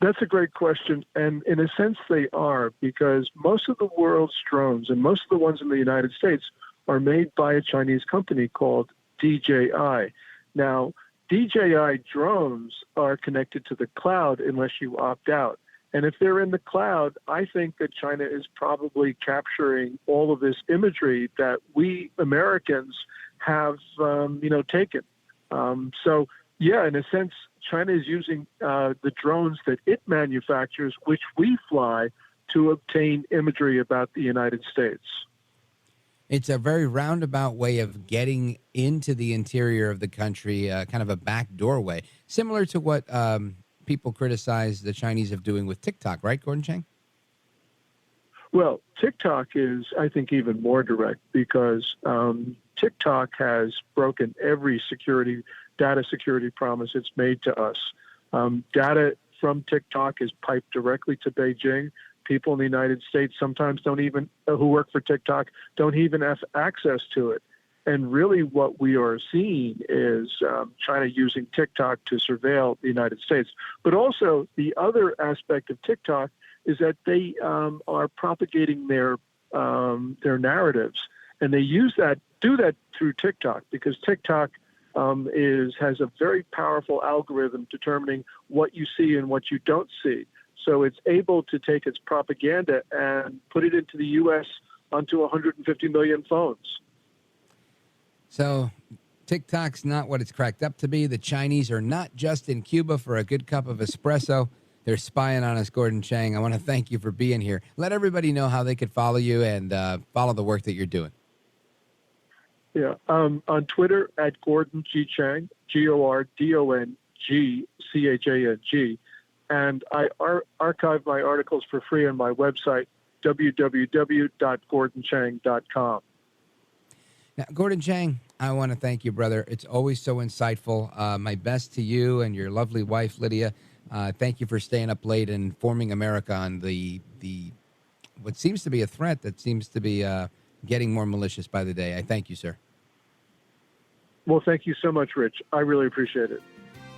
That's a great question, and in a sense they are, because most of the world's drones and most of the ones in the United States are made by a Chinese company called DJI. Now, DJI drones are connected to the cloud unless you opt out. And if they're in the cloud, I think that China is probably capturing all of this imagery that we Americans have, taken. So, in a sense, China is using the drones that it manufactures, which we fly, to obtain imagery about the United States. It's a very roundabout way of getting into the interior of the country, kind of a back doorway, similar to what people criticize the Chinese of doing with TikTok, right, Gordon Chang? Well, TikTok is, I think, even more direct because TikTok has broken every data security promise it's made to us. Data from TikTok is piped directly to Beijing. People in the United States sometimes who work for TikTok don't even have access to it. And really what we are seeing is China using TikTok to surveil the United States. But also the other aspect of TikTok is that they are propagating their narratives. And they do that through TikTok, because TikTok has a very powerful algorithm determining what you see and what you don't see. So it's able to take its propaganda and put it into the U.S. onto 150 million phones. So TikTok's not what it's cracked up to be. The Chinese are not just in Cuba for a good cup of espresso. They're spying on us, Gordon Chang. I want to thank you for being here. Let everybody know how they could follow you and follow the work that you're doing. Yeah, on Twitter at Gordon G. Chang, GordonChang. And I archive my articles for free on my website, www.gordonchang.com. Now, Gordon Chang, I want to thank you, brother. It's always so insightful. My best to you and your lovely wife, Lydia. Thank you for staying up late and informing America on the what seems to be a threat that seems to be getting more malicious by the day. I thank you, sir. Well, thank you so much, Rich. I really appreciate it.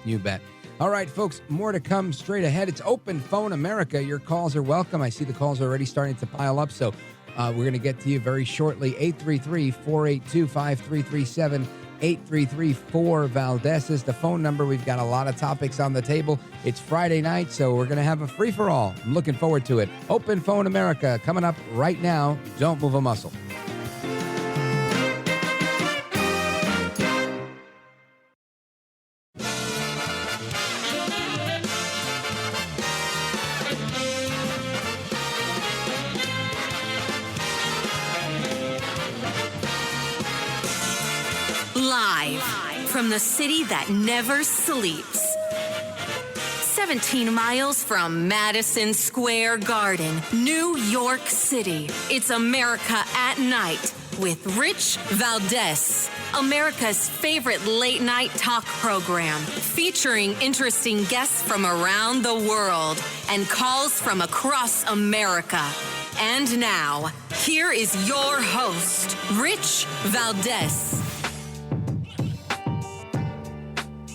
You bet. All right, folks, more to come straight ahead. It's Open Phone America. Your calls are welcome. I see the calls are already starting to pile up, so we're going to get to you very shortly. 833-482-5337. 833-4-Valdez is the phone number. We've got a lot of topics on the table. It's Friday night, so we're going to have a free-for-all. I'm looking forward to it. Open Phone America coming up right now. Don't move a muscle. Live from the city that never sleeps. 17 miles from Madison Square Garden, New York City. It's America at Night with Rich Valdez. America's favorite late-night talk program, featuring interesting guests from around the world and calls from across America. And now, here is your host, Rich Valdez.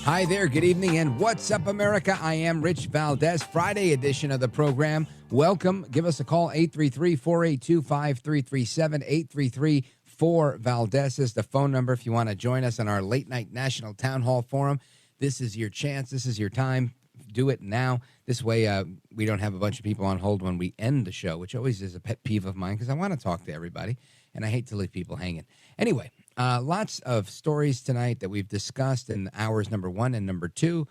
Hi there, good evening, and what's up, America? I am Rich Valdez, Friday edition of the program. Welcome. Give us a call, 833-482-5337, 833-4-Valdez is the phone number if you want to join us on our late-night National Town Hall Forum. This is your chance. This is your time. Do it now. This way we don't have a bunch of people on hold when we end the show, which always is a pet peeve of mine because I want to talk to everybody, and I hate to leave people hanging. Anyway, lots of stories tonight that we've discussed in hours number 1 and number 2.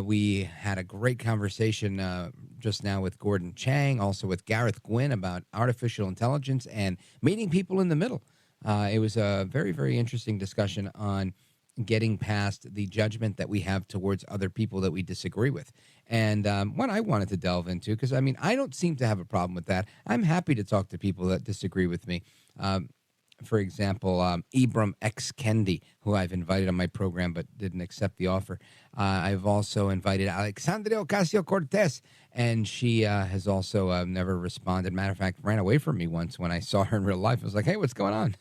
We had a great conversation just now with Gordon Chang, also with Gareth Gwyn about artificial intelligence and meeting people in the middle. It was a very, very interesting discussion on getting past the judgment that we have towards other people that we disagree with. And what I wanted to delve into, because, I mean, I don't seem to have a problem with that. I'm happy to talk to people that disagree with me. For example, Ibram X. Kendi, who I've invited on my program but didn't accept the offer. I've also invited Alexandria Ocasio-Cortez, and she has also never responded. Matter of fact, ran away from me once when I saw her in real life. I was like, hey, what's going on?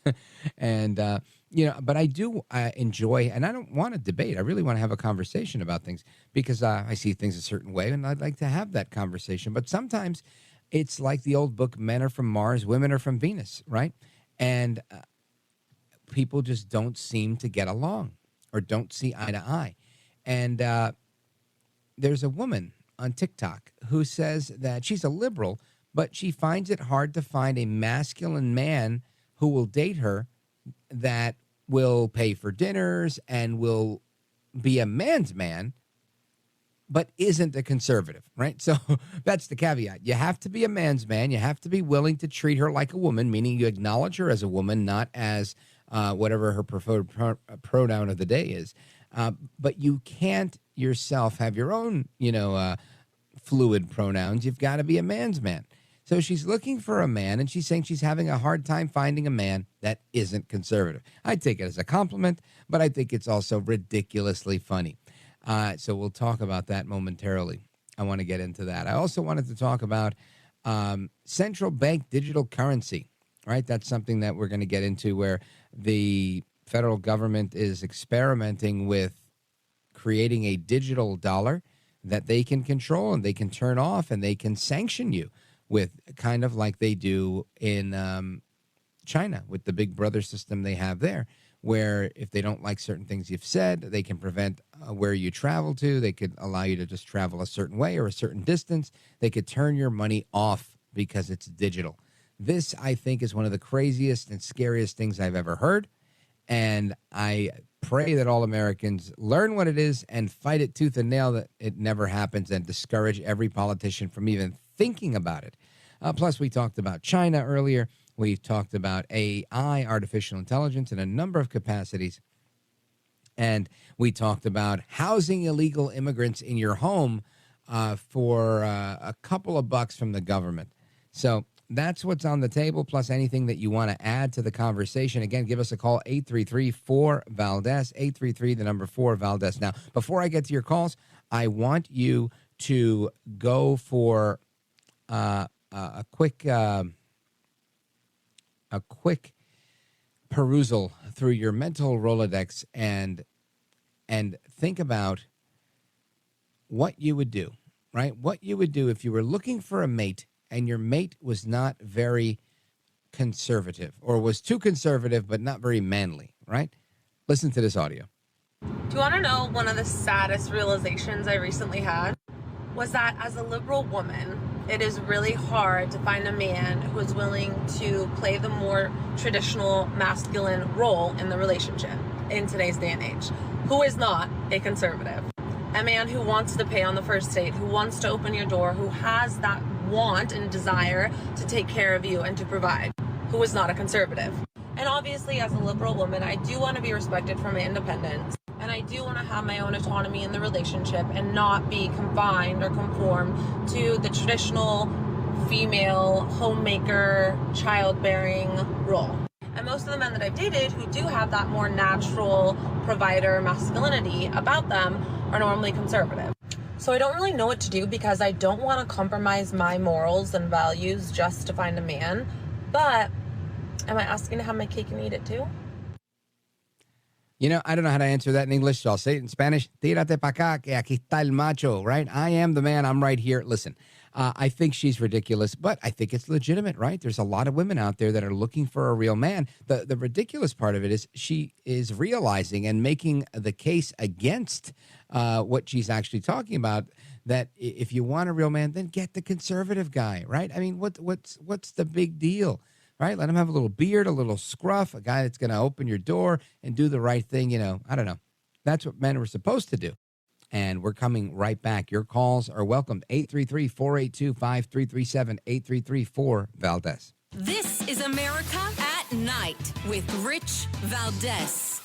And, but I do enjoy, and I don't want to debate. I really want to have a conversation about things because I see things a certain way, and I'd like to have that conversation. But sometimes it's like the old book, Men Are From Mars, Women Are From Venus, right? And people just don't seem to get along or don't see eye to eye. And there's a woman on TikTok who says that she's a liberal, but she finds it hard to find a masculine man who will date her that will pay for dinners and will be a man's man, but isn't a conservative, right? So that's the caveat. You have to be a man's man. You have to be willing to treat her like a woman, meaning you acknowledge her as a woman, not as whatever her preferred pronoun of the day is. But you can't yourself have your own, fluid pronouns. You've got to be a man's man. So she's looking for a man, and she's saying she's having a hard time finding a man that isn't conservative. I take it as a compliment, but I think it's also ridiculously funny. So we'll talk about that momentarily. I want to get into that. I also wanted to talk about central bank digital currency, right? That's something that we're going to get into where the federal government is experimenting with creating a digital dollar that they can control and they can turn off and they can sanction you with, kind of like they do in China with the Big Brother system they have there, where if they don't like certain things you've said, they can prevent where you travel to. They could allow you to just travel a certain way or a certain distance. They could turn your money off because it's digital. This, I think, is one of the craziest and scariest things I've ever heard. And I pray that all Americans learn what it is and fight it tooth and nail that it never happens, and discourage every politician from even thinking about it. Plus, we talked about China earlier. We talked about AI, artificial intelligence, in a number of capacities. And we talked about housing illegal immigrants in your home for a couple of bucks from the government. So that's what's on the table, plus anything that you want to add to the conversation. Again, give us a call, 833-4-VALDEZ, 833, the number 4-VALDEZ. Now, before I get to your calls, I want you to go for a quick perusal through your mental Rolodex and think about what you would do, right? What you would do if you were looking for a mate and your mate was not very conservative, or was too conservative but not very manly, right? Listen to this audio. Do you want to know one of the saddest realizations I recently had? Was that as a liberal woman, it is really hard to find a man who is willing to play the more traditional masculine role in the relationship in today's day and age, who is not a conservative. A man who wants to pay on the first date, who wants to open your door, who has that want and desire to take care of you and to provide, who is not a conservative. And obviously, as a liberal woman, I do want to be respected for my independence, and I do want to have my own autonomy in the relationship and not be confined or conform to the traditional female homemaker, childbearing role. And most of the men that I've dated who do have that more natural provider masculinity about them are normally conservative. So I don't really know what to do, because I don't want to compromise my morals and values just to find a man. But am I asking to have my cake and eat it too? You know, I don't know how to answer that in English, so I'll say it in Spanish. Tírate pa' acá, que aquí está el macho, right? I am the man. I'm right here. Listen, I think she's ridiculous, but I think it's legitimate, right? There's a lot of women out there that are looking for a real man. The ridiculous part of it is she is realizing and making the case against what she's actually talking about, that if you want a real man, then get the conservative guy, right? I mean, what's the big deal? Right? Let him have a little beard, a little scruff, a guy that's going to open your door and do the right thing. You know, I don't know. That's what men were supposed to do. And we're coming right back. Your calls are welcomed. 833-482-5337, 833-4-VALDEZ. This is America at Night with Rich Valdez.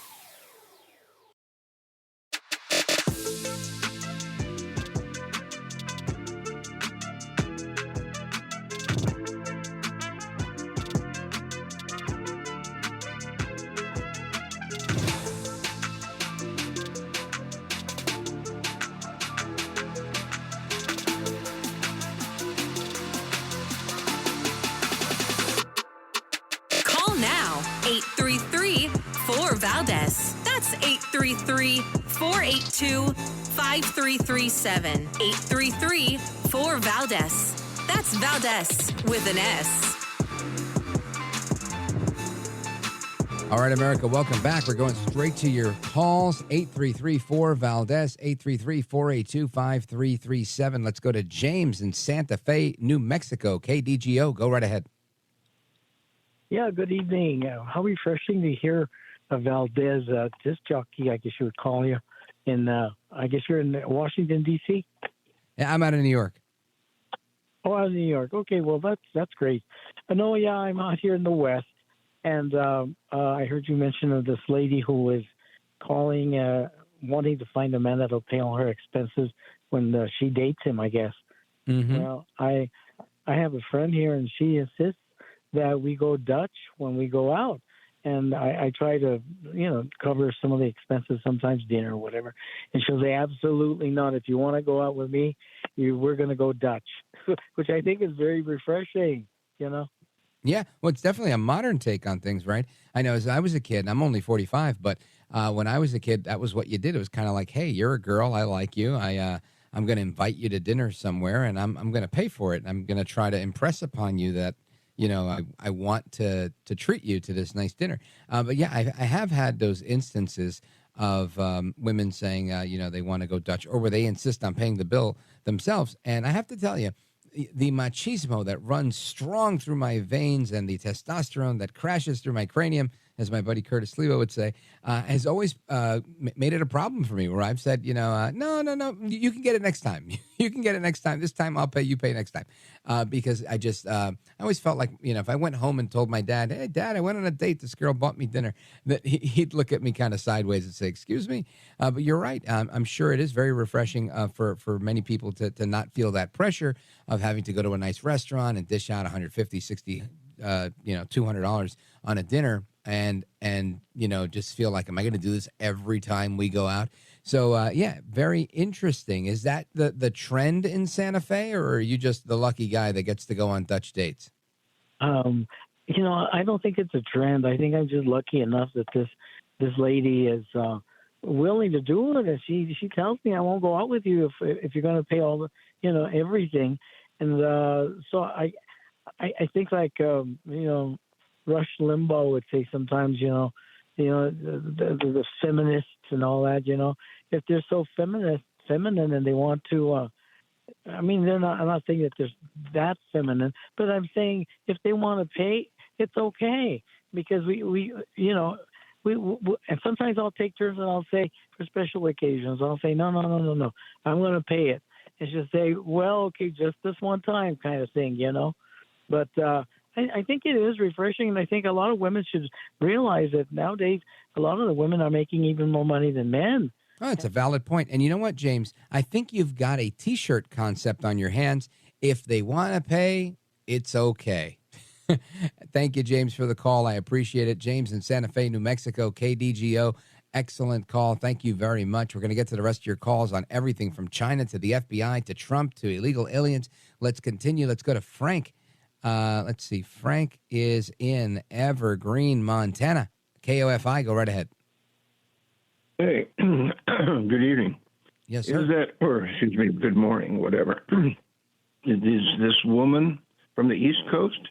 Now, 833-4-VALDEZ. That's 833-482-5337. 833-4-VALDEZ. That's Valdez with an S. All right, America, welcome back. We're going straight to your calls. 833-4-VALDEZ, 833-482-5337. Let's go to James in Santa Fe, New Mexico. KDGO, go right ahead. Yeah, good evening. How refreshing to hear Valdez, disc jockey, I guess you would call you. And I guess you're in Washington, D.C.? Yeah, I'm out of New York. Oh, out of New York. Okay, well, that's great. No, yeah, I'm out here in the West. And I heard you mention of this lady who was calling, wanting to find a man that'll pay all her expenses when she dates him, I guess. Mm-hmm. Well, I have a friend here, and she insists that we go Dutch when we go out. And I try to, cover some of the expenses, sometimes dinner or whatever. And she'll say, absolutely not. If you want to go out with me, we're going to go Dutch, which I think is very refreshing, Yeah, well, it's definitely a modern take on things, right? I know as I was a kid, I'm only 45, but when I was a kid, that was what you did. It was kind of like, hey, you're a girl, I like you. I'm going to invite you to dinner somewhere, and I'm going to pay for it. And I'm going to try to impress upon you that, I want to treat you to this nice dinner. But yeah, I have had those instances of women saying, they want to go Dutch, or where they insist on paying the bill themselves. And I have to tell you, the machismo that runs strong through my veins and the testosterone that crashes through my cranium, as my buddy Curtis Sliwa would say, has always made it a problem for me, where I've said, no, you can get it next time. You can get it next time. This time I'll pay, you pay next time. Because I always felt like, if I went home and told my dad, hey, Dad, I went on a date, this girl bought me dinner, that he'd look at me kind of sideways and say, excuse me? But you're right. I'm sure it is very refreshing for many people to not feel that pressure of having to go to a nice restaurant and dish out $150, $60, $200 on a dinner and just feel like, am I going to do this every time we go out? So yeah, very interesting. Is that the trend in Santa Fe, or are you just the lucky guy that gets to go on Dutch dates? I don't think it's a trend. I think I'm just lucky enough that this lady is willing to do it. And she tells me, I won't go out with you if you're going to pay all the everything. And so I think like Rush Limbaugh would say sometimes, the feminists and all that, if they're so feminine and they want to, I'm not saying that they're that feminine, but I'm saying if they want to pay, it's okay, because we and sometimes I'll take turns and I'll say, for special occasions, I'll say, no, I'm going to pay it. And she'll say, well, okay, just this one time kind of thing, But I think it is refreshing, and I think a lot of women should realize that nowadays a lot of the women are making even more money than men. Oh, it's a valid point. And you know what, James? I think you've got a T-shirt concept on your hands. If they want to pay, it's okay. Thank you, James, for the call. I appreciate it. James in Santa Fe, New Mexico, KDGO. Excellent call. Thank you very much. We're going to get to the rest of your calls on everything from China to the FBI to Trump to illegal aliens. Let's continue. Let's go to Frank. Let's see. Frank is in Evergreen, Montana. KOFI, go right ahead. Hey, good evening. Yes, sir. Good morning, whatever. Is this woman from the East Coast?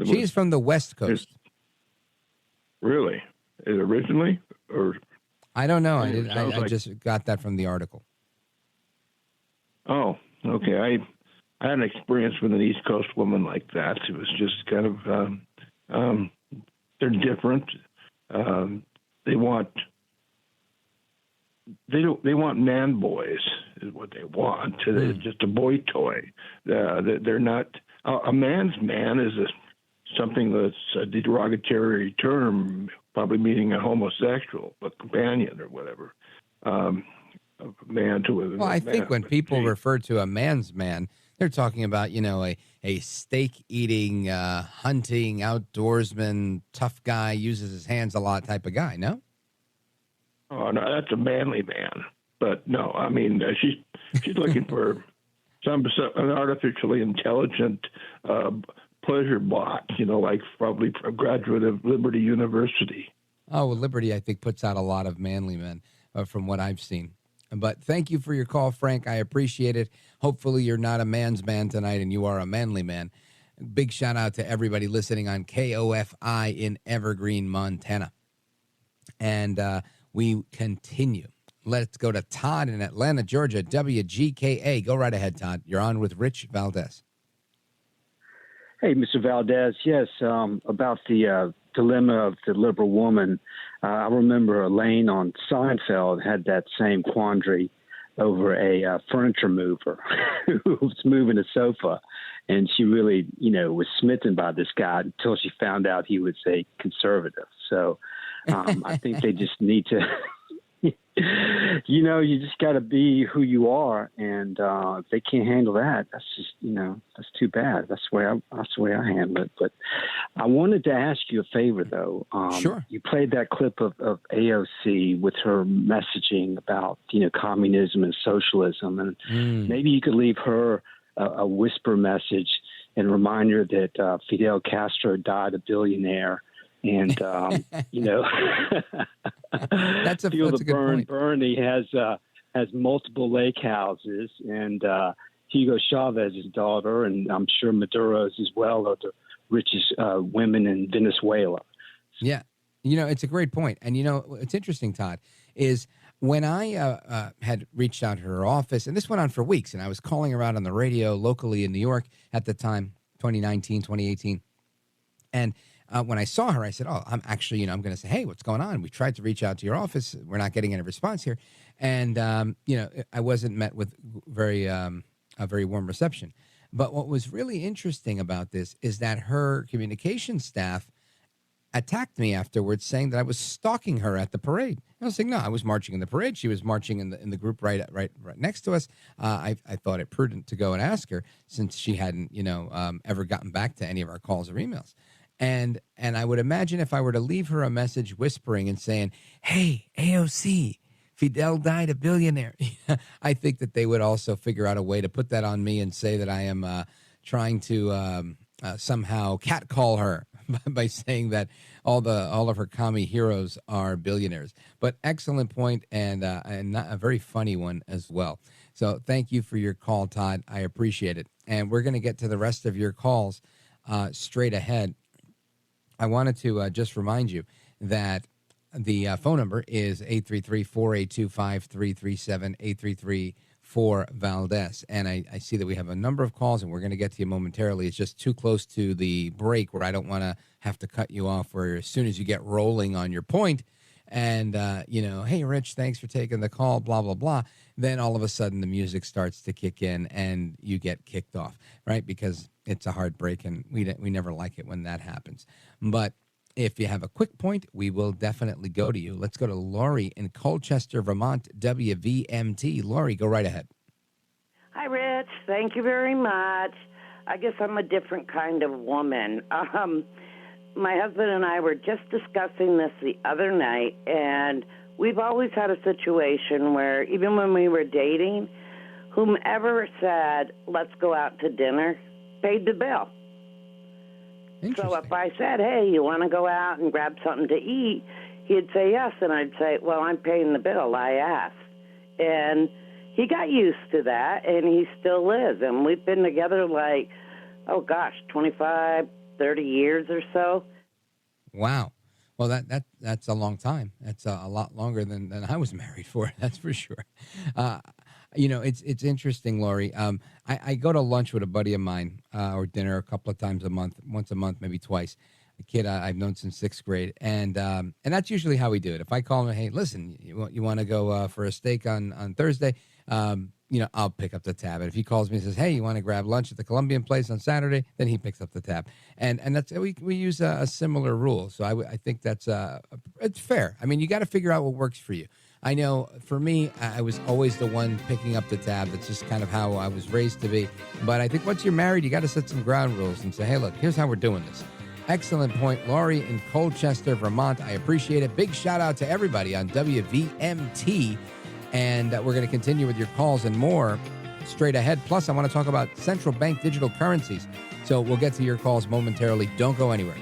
She's from the West Coast. Really? Originally? Or I don't know. I just got that from the article. Oh, okay. I had an experience with an East Coast woman like that. It was just kind of, they're different. They want man boys is what they want. It's just a boy toy. They're not, a man's man is something that's a derogatory term, probably meaning a homosexual, a companion or whatever. A man to a Well, I think when people refer to a man's man, they're talking about, a steak-eating, hunting, outdoorsman, tough guy, uses his hands a lot type of guy, no? Oh, no, that's a manly man. But no, I mean, she's looking for an artificially intelligent pleasure bot, like probably a graduate of Liberty University. Oh, well, Liberty, I think, puts out a lot of manly men from what I've seen. But thank you for your call, Frank. I appreciate it. Hopefully you're not a man's man tonight and you are a manly man. Big shout out to everybody listening on KOFI in Evergreen, Montana. And we continue. Let's go to Todd in Atlanta, Georgia, WGKA. Go right ahead, Todd. You're on with Rich Valdez. Hey, Mr. Valdez. Yes, about the dilemma of the liberal woman. I remember Elaine on Seinfeld had that same quandary over a furniture mover who was moving a sofa. And she really, was smitten by this guy until she found out he was a conservative. So I think they just need to, you just got to be who you are. And if they can't handle that, that's just, that's too bad. That's the way I handle it. But I wanted to ask you a favor, though. Sure. You played that clip of AOC with her messaging about, communism and socialism. And maybe you could leave her a whisper message and a reminder that Fidel Castro died a billionaire. And, that's a Feel good the Burn point. Bernie has multiple lake houses, and Hugo Chavez's daughter, and I'm sure Maduro's as well, are the richest women in Venezuela. Yeah. It's a great point. And, it's interesting, Todd, is when I had reached out to her office, and this went on for weeks, and I was calling her out on the radio locally in New York at the time, 2019, 2018. And when I saw her, I said, I'm actually, I'm going to say, hey, what's going on? We tried to reach out to your office. We're not getting any response here. And, I wasn't met with a very warm reception. But what was really interesting about this is that her communication staff attacked me afterwards, saying that I was stalking her at the parade. I was saying, no, I was marching in the parade. She was marching in the group right next to us. I thought it prudent to go and ask her, since she hadn't, ever gotten back to any of our calls or emails. And I would imagine if I were to leave her a message whispering and saying, hey, AOC, Fidel died a billionaire, I think that they would also figure out a way to put that on me and say that I am trying to somehow catcall her by saying that all of her commie heroes are billionaires. But excellent point, and not a very funny one as well. So thank you for your call, Todd. I appreciate it. And we're going to get to the rest of your calls straight ahead. I wanted to just remind you that the phone number is 833-482-5337, 833-4-VALDEZ. And I see that we have a number of calls, and we're going to get to you momentarily. It's just too close to the break where I don't want to have to cut you off, where as soon as you get rolling on your point and, hey, Rich, thanks for taking the call, blah, blah, blah, then all of a sudden the music starts to kick in and you get kicked off, right? Because it's a hard break, and we never like it when that happens. But if you have a quick point, we will definitely go to you. Let's go to Lori in Colchester, Vermont, WVMT. Lori, go right ahead. Hi, Rich. Thank you very much. I guess I'm a different kind of woman. My husband and I were just discussing this the other night, and we've always had a situation where even when we were dating, whomever said, let's go out to dinner, paid the bill. So if I said, hey, you want to go out and grab something to eat, he'd say yes, and I'd say, well, I'm paying the bill. I asked. And he got used to that, and he still is. And we've been together 25, 30 years or so. Wow. Well, that's a long time. That's a lot longer than I was married for, that's for sure. It's interesting, Lori. I go to lunch with a buddy of mine or dinner a couple of times a month, once a month, maybe twice. A kid I've known since sixth grade, and that's usually how we do it. If I call him, hey, listen, you want to go for a steak on Thursday? I'll pick up the tab. And if he calls me and says, hey, you want to grab lunch at the Colombian place on Saturday? Then he picks up the tab. And that's we use a similar rule. So I think that's it's fair. I mean, you got to figure out what works for you. I know for me, I was always the one picking up the tab. That's just kind of how I was raised to be. But I think once you're married, you got to set some ground rules and say, hey, look, here's how we're doing this. Excellent point, Laurie in Colchester, Vermont. I appreciate it. Big shout out to everybody on WVMT. And we're going to continue with your calls and more straight ahead. Plus, I want to talk about central bank digital currencies. So we'll get to your calls momentarily. Don't go anywhere.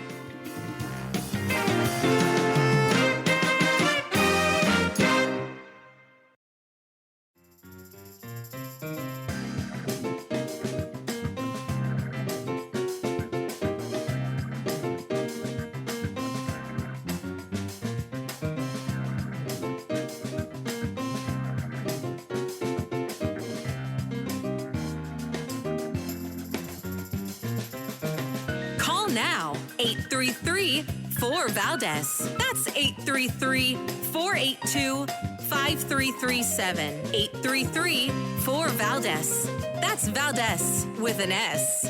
Now, 833-4-VALDEZ. That's 833-482-5337. 833-4-VALDEZ. That's Valdez with an S.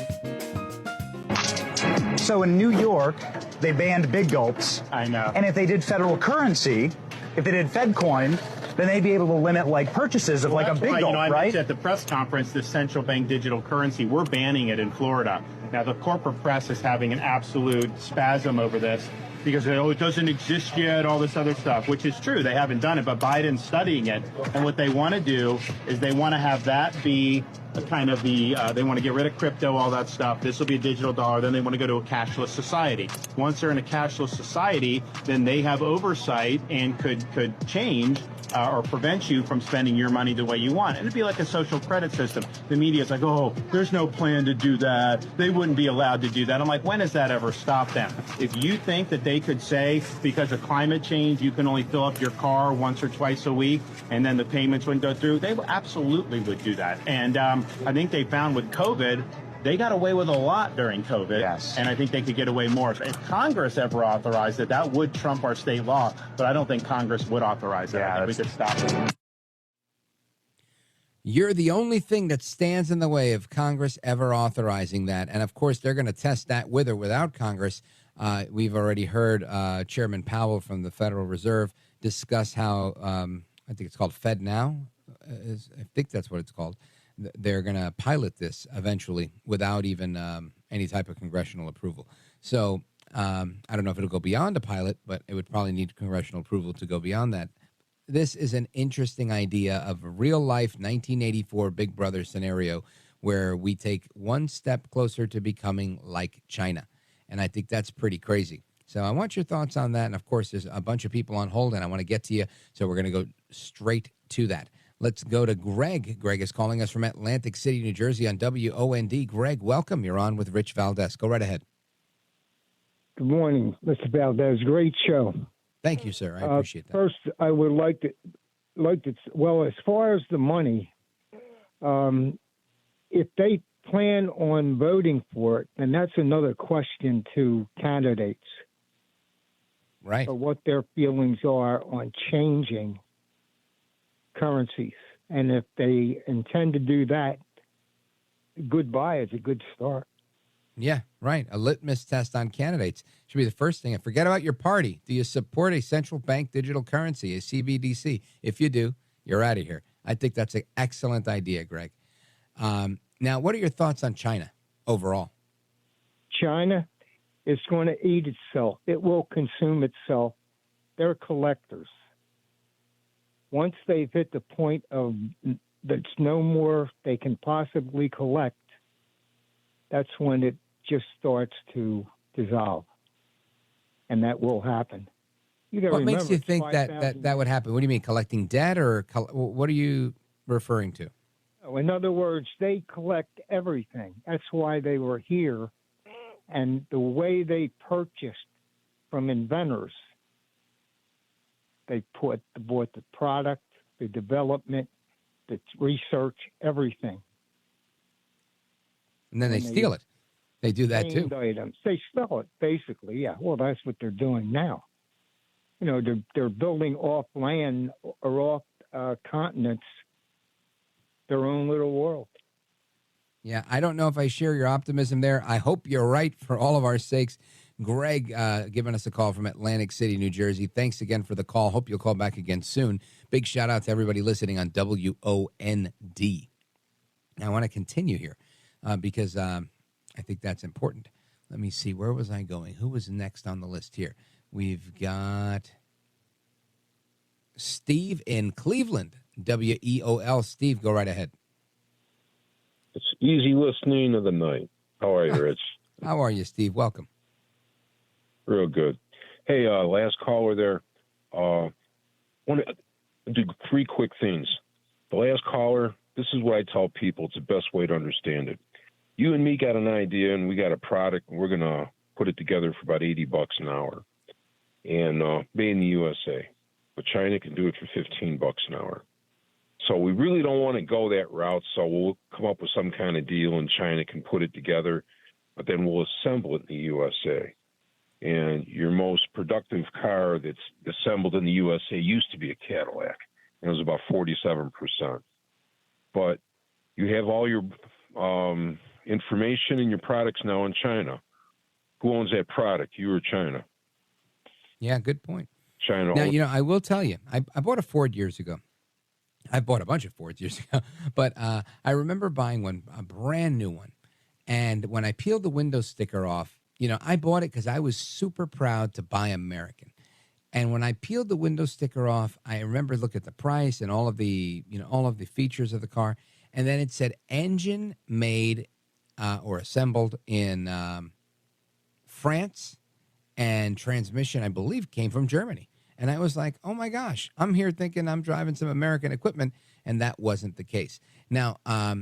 So in New York, they banned big gulps. I know. And if they did federal currency, if they did FedCoin, then they'd be able to limit purchases of a big gulp, I right? mentioned at the press conference, the central bank digital currency, we're banning it in Florida. Now, the corporate press is having an absolute spasm over this. because it doesn't exist yet, all this other stuff, which is true. They haven't done it, but Biden's studying it. And what they want to do is they want to have that be kind of they want to get rid of crypto, all that stuff. This will be a digital dollar. Then they want to go to a cashless society. Once they're in a cashless society, then they have oversight and could change or prevent you from spending your money the way you want. And it'd be like a social credit system. The media's like, oh, there's no plan to do that. They wouldn't be allowed to do that. I'm like, when has that ever stopped them? If you think that they could say, because of climate change, you can only fill up your car once or twice a week, and then the payments wouldn't go through, they absolutely would do that. And I think they found with COVID, they got away with a lot during COVID, yes. And I think they could get away more. If Congress ever authorized it, that would trump our state law, but I don't think Congress would authorize it. I think we could stop it. You're the only thing that stands in the way of Congress ever authorizing that. And, of course, they're going to test that with or without Congress. We've already heard Chairman Powell from the Federal Reserve discuss how, I think it's called Fed Now. I think that's what it's called. They're going to pilot this eventually without even any type of congressional approval. So I don't know if it'll go beyond a pilot, but it would probably need congressional approval to go beyond that. This is an interesting idea of a real-life 1984 Big Brother scenario where we take one step closer to becoming like China. And I think that's pretty crazy. So I want your thoughts on that. And, of course, there's a bunch of people on hold, and I want to get to you. So we're going to go straight to that. Let's go to Greg. Greg is calling us from Atlantic City, New Jersey on WOND. Greg, welcome. You're on with Rich Valdez. Go right ahead. Good morning, Mr. Valdez. Great show. Thank you, sir. I appreciate that. First, I would like to, well, as far as the money, if they plan on voting for it, then that's another question to candidates. Right. So what their feelings are on changing currencies. And if they intend to do that, goodbye is a good start. Yeah, right. A litmus test on candidates should be the first thing. And forget about your party. Do you support a central bank digital currency, a CBDC? If you do, you're out of here. I think that's an excellent idea, Greg. Now, what are your thoughts on China overall? China is going to eat itself. It will consume itself. They're collectors. Once they've hit the point of that's no more they can possibly collect, that's when it just starts to dissolve. And that will happen. What makes you think that would happen? What do you mean, collecting debt, or what are you referring to? In other words, they collect everything. That's why they were here. And the way they purchased from inventors, they bought the product, the development, the research, everything. And then they steal it. They do that too. Items. They sell it, basically, yeah. Well, that's what they're doing now. You know, they're building off land or off continents their own little world. Yeah, I don't know if I share your optimism there. I hope you're right for all of our sakes. Greg giving us a call from Atlantic City, New Jersey. Thanks again for the call. Hope you'll call back again soon. Big shout out to everybody listening on WOND. Now, I want to continue here because I think that's important. Let me see. Where was I going? Who was next on the list here? We've got Steve in Cleveland. WEOL. Steve, go right ahead. It's easy listening of the night. How are you, Rich? How are you, Steve? Welcome. Real good. Hey, last caller there. Want to do three quick things. The last caller, this is what I tell people. It's the best way to understand it. You and me got an idea, and we got a product, and we're going to put it together for about $80 an hour. And made in the USA. But China can do it for $15 an hour. So we really don't want to go that route, so we'll come up with some kind of deal and China can put it together, but then we'll assemble it in the USA. And your most productive car that's assembled in the USA used to be a Cadillac, and it was about 47%. But you have all your information and your products now in China. Who owns that product, you or China? Yeah, good point. China. Now, you know, I will tell you, I bought a Ford years ago. I bought a bunch of Fords years ago, but I remember buying one, a brand new one. And when I peeled the window sticker off, I bought it because I was super proud to buy American. And when I peeled the window sticker off, I remember looking at the price and all of the features of the car. And then it said engine made or assembled in France, and transmission, I believe, came from Germany. And I was like, oh my gosh, I'm here thinking I'm driving some American equipment. And that wasn't the case. Now,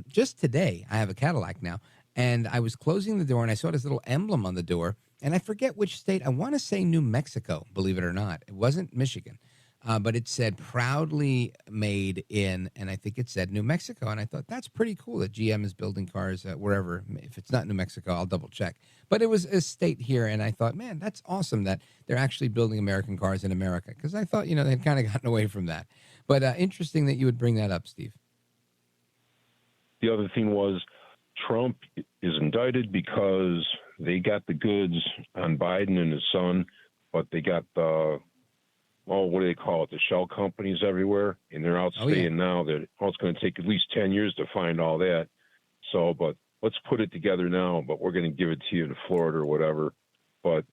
just today, I have a Cadillac now. And I was closing the door and I saw this little emblem on the door. And I forget which state. I want to say New Mexico, believe it or not. It wasn't Michigan. But it said proudly made in, and I think it said New Mexico. And I thought, that's pretty cool that GM is building cars wherever. If it's not New Mexico, I'll double check. But it was a state here. And I thought, man, that's awesome that they're actually building American cars in America. Because I thought, they'd kind of gotten away from that. But interesting that you would bring that up, Steve. The other thing was Trump is indicted because they got the goods on Biden and his son, but they got the, what do they call it, the shell companies everywhere, and they're outstaying now. That it's going to take at least 10 years to find all that. So, but let's put it together now, but we're going to give it to you in Florida or whatever. But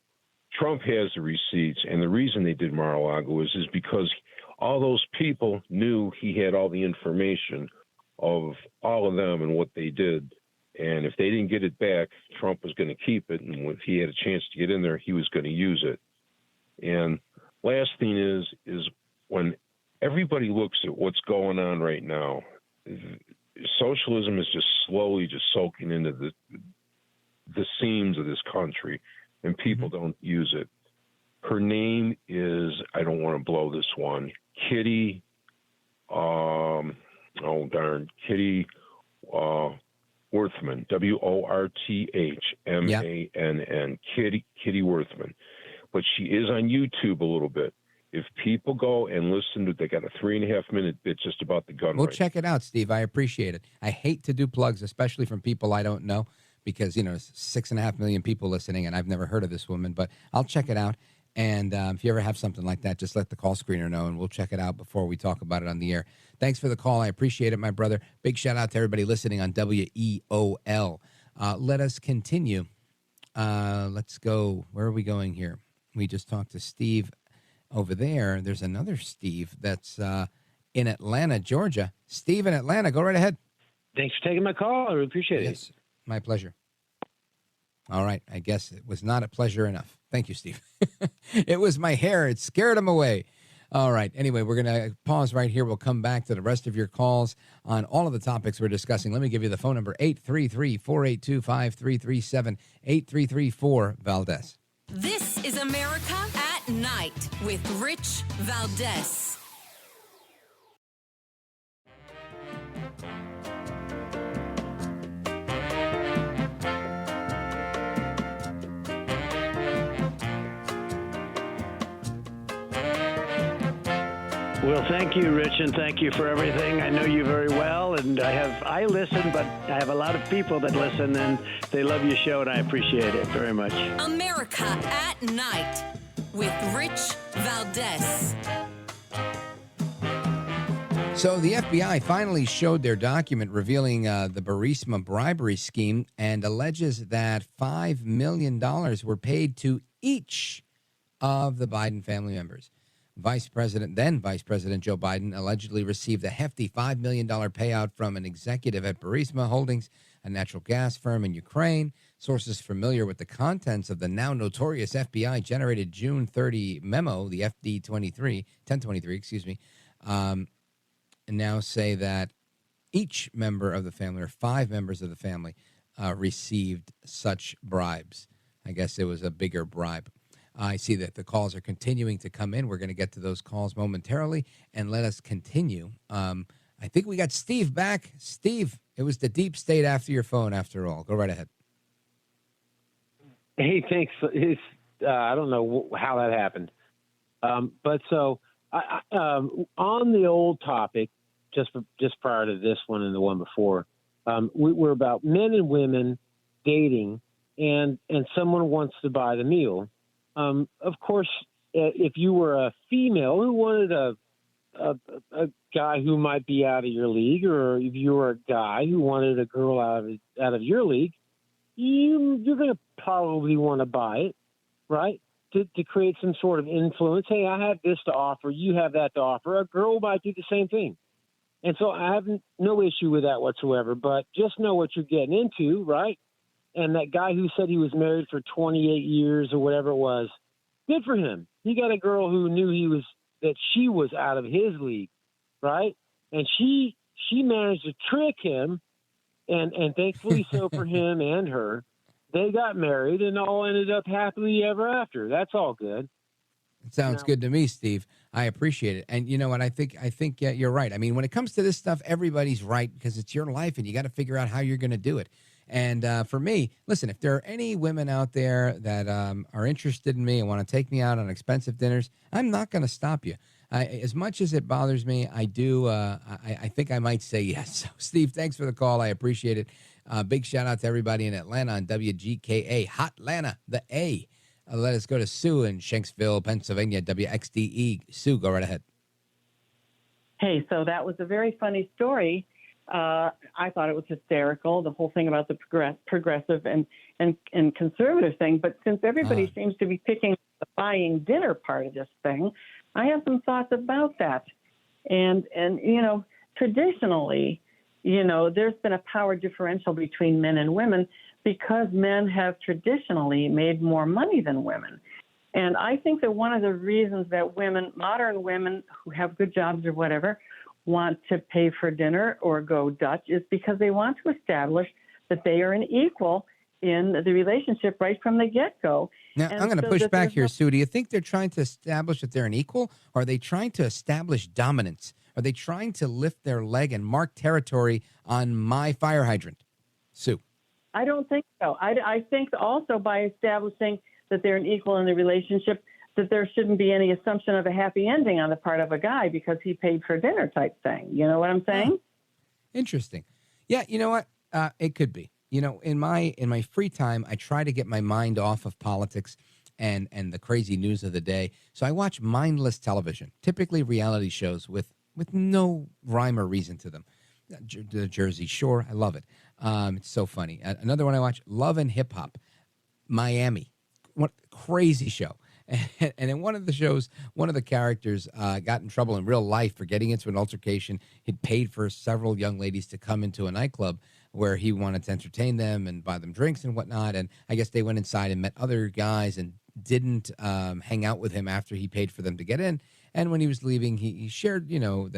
Trump has the receipts, and the reason they did Mar-a-Lago is because all those people knew he had all the information of all of them and what they did. And if they didn't get it back, Trump was going to keep it. And if he had a chance to get in there, he was going to use it. And last thing is when everybody looks at what's going on right now, socialism is just slowly just soaking into the seams of this country, and people don't use it. Her name is, I don't want to blow this one, Kitty, Kitty Worthman, Worthmann, Kitty Worthman. But she is on YouTube a little bit. If people go and listen to, they got a 3.5-minute bit just about the gun. We'll check it out, Steve. I appreciate it. I hate to do plugs, especially from people I don't know, because, 6.5 million people listening, and I've never heard of this woman, but I'll check it out. And if you ever have something like that, just let the call screener know, and we'll check it out before we talk about it on the air. Thanks for the call. I appreciate it, my brother. Big shout out to everybody listening on WEOL. Let us continue. Let's go. Where are we going here? We just talked to Steve over there. There's another Steve that's in Atlanta, Georgia. Steve in Atlanta, go right ahead. Thanks for taking my call. I really appreciate it. Yes, my pleasure. All right. I guess it was not a pleasure enough. Thank you, Steve. It was my hair. It scared him away. All right. Anyway, we're going to pause right here. We'll come back to the rest of your calls on all of the topics we're discussing. Let me give you the phone number, 833-482-5337, 8334-VALDEZ. This is America at Night with Rich Valdez. Well, thank you, Rich, and thank you for everything. I know you very well, and I listen, but I have a lot of people that listen, and they love your show, and I appreciate it very much. America at Night with Rich Valdez. So the FBI finally showed their document revealing the Burisma bribery scheme and alleges that $5 million were paid to each of the Biden family members. Then Vice President Joe Biden allegedly received a hefty $5 million payout from an executive at Burisma Holdings, a natural gas firm in Ukraine. Sources familiar with the contents of the now notorious FBI-generated June 30 memo, the FD 1023, now say that each member of the family, or 5 members of the family, received such bribes. I guess it was a bigger bribe. I see that the calls are continuing to come in. We're going to get to those calls momentarily, and let us continue. I think we got Steve back. Steve, it was the deep state after your phone, after all. Go right ahead. Hey, thanks. I don't know how that happened. But so on the old topic, just prior to this one and the one before, we're about men and women dating, and someone wants to buy the meal. Of course, if you were a female who wanted a guy who might be out of your league, or if you were a guy who wanted a girl out of your league, you're going to probably want to buy it, right? To create some sort of influence. Hey, I have this to offer. You have that to offer. A girl might do the same thing. And so I have no issue with that whatsoever, but just know what you're getting into, right? And that guy who said he was married for 28 years or whatever it was, good for him. He got a girl who knew that she was out of his league, right? And she managed to trick him, and thankfully so for him and her. They got married and all ended up happily ever after. That's all good. It sounds good to me, Steve. I appreciate it. And you know what? I think you're right. I mean, when it comes to this stuff, everybody's right because it's your life and you got to figure out how you're going to do it. And for me, listen, if there are any women out there that are interested in me and want to take me out on expensive dinners, I'm not going to stop you. As much as it bothers me, I do. I think I might say yes. So, Steve, thanks for the call. I appreciate it. Big shout out to everybody in Atlanta on WGKA, Hot Atlanta, the A. Let us go to Sue in Shanksville, Pennsylvania, WXDE. Sue, go right ahead. Hey, so that was a very funny story. I thought it was hysterical, the whole thing about the progressive and conservative thing. But since everybody seems to be picking the buying dinner part of this thing, I have some thoughts about that. And traditionally, there's been a power differential between men and women because men have traditionally made more money than women. And I think that one of the reasons that modern women who have good jobs or whatever, want to pay for dinner or go Dutch is because they want to establish that they are an equal in the relationship right from the get-go. Now, I'm going to push back here, Sue. Do you think they're trying to establish that they're an equal, or are they trying to establish dominance? Are they trying to lift their leg and mark territory on my fire hydrant? Sue. I don't think so. I think also by establishing that they're an equal in the relationship, that there shouldn't be any assumption of a happy ending on the part of a guy because he paid for dinner type thing. You know what I'm saying? Interesting. Yeah, you know what? It could be. In my free time, I try to get my mind off of politics and the crazy news of the day. So I watch mindless television, typically reality shows with no rhyme or reason to them. The Jersey Shore, I love it. It's so funny. Another one I watch, Love and Hip Hop, Miami. What crazy show. And in one of the shows, one of the characters got in trouble in real life for getting into an altercation. He'd paid for several young ladies to come into a nightclub where he wanted to entertain them and buy them drinks and whatnot. And I guess they went inside and met other guys and didn't hang out with him after he paid for them to get in. And when he was leaving, he shared,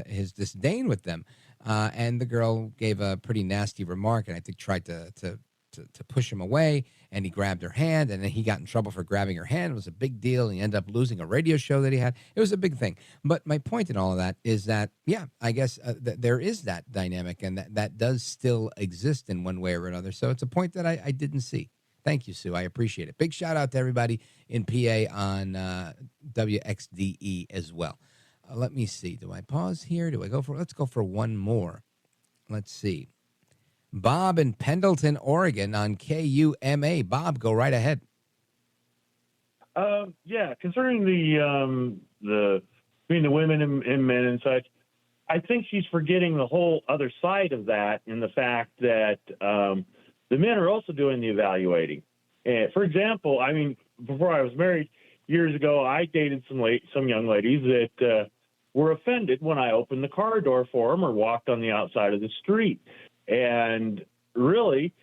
his disdain with them. And the girl gave a pretty nasty remark and I think tried to push him away, and he grabbed her hand, and then he got in trouble for grabbing her hand. It was a big deal. He ended up losing a radio show that he had. It was a big thing. But my point in all of that is that, I guess there is that dynamic, and that does still exist in one way or another. So it's a point that I didn't see. Thank you, Sue. I appreciate it. Big shout out to everybody in PA on WXDE as well. Let me see. Do I pause here? Let's go for one more. Let's see. Bob in Pendleton, Oregon on KUMA. Bob, go right ahead. Concerning the between the women and men and such, I think she's forgetting the whole other side of that in the fact that the men are also doing the evaluating. And for example, I mean, before I was married years ago, I dated some young ladies that were offended when I opened the car door for them or walked on the outside of the street. And really,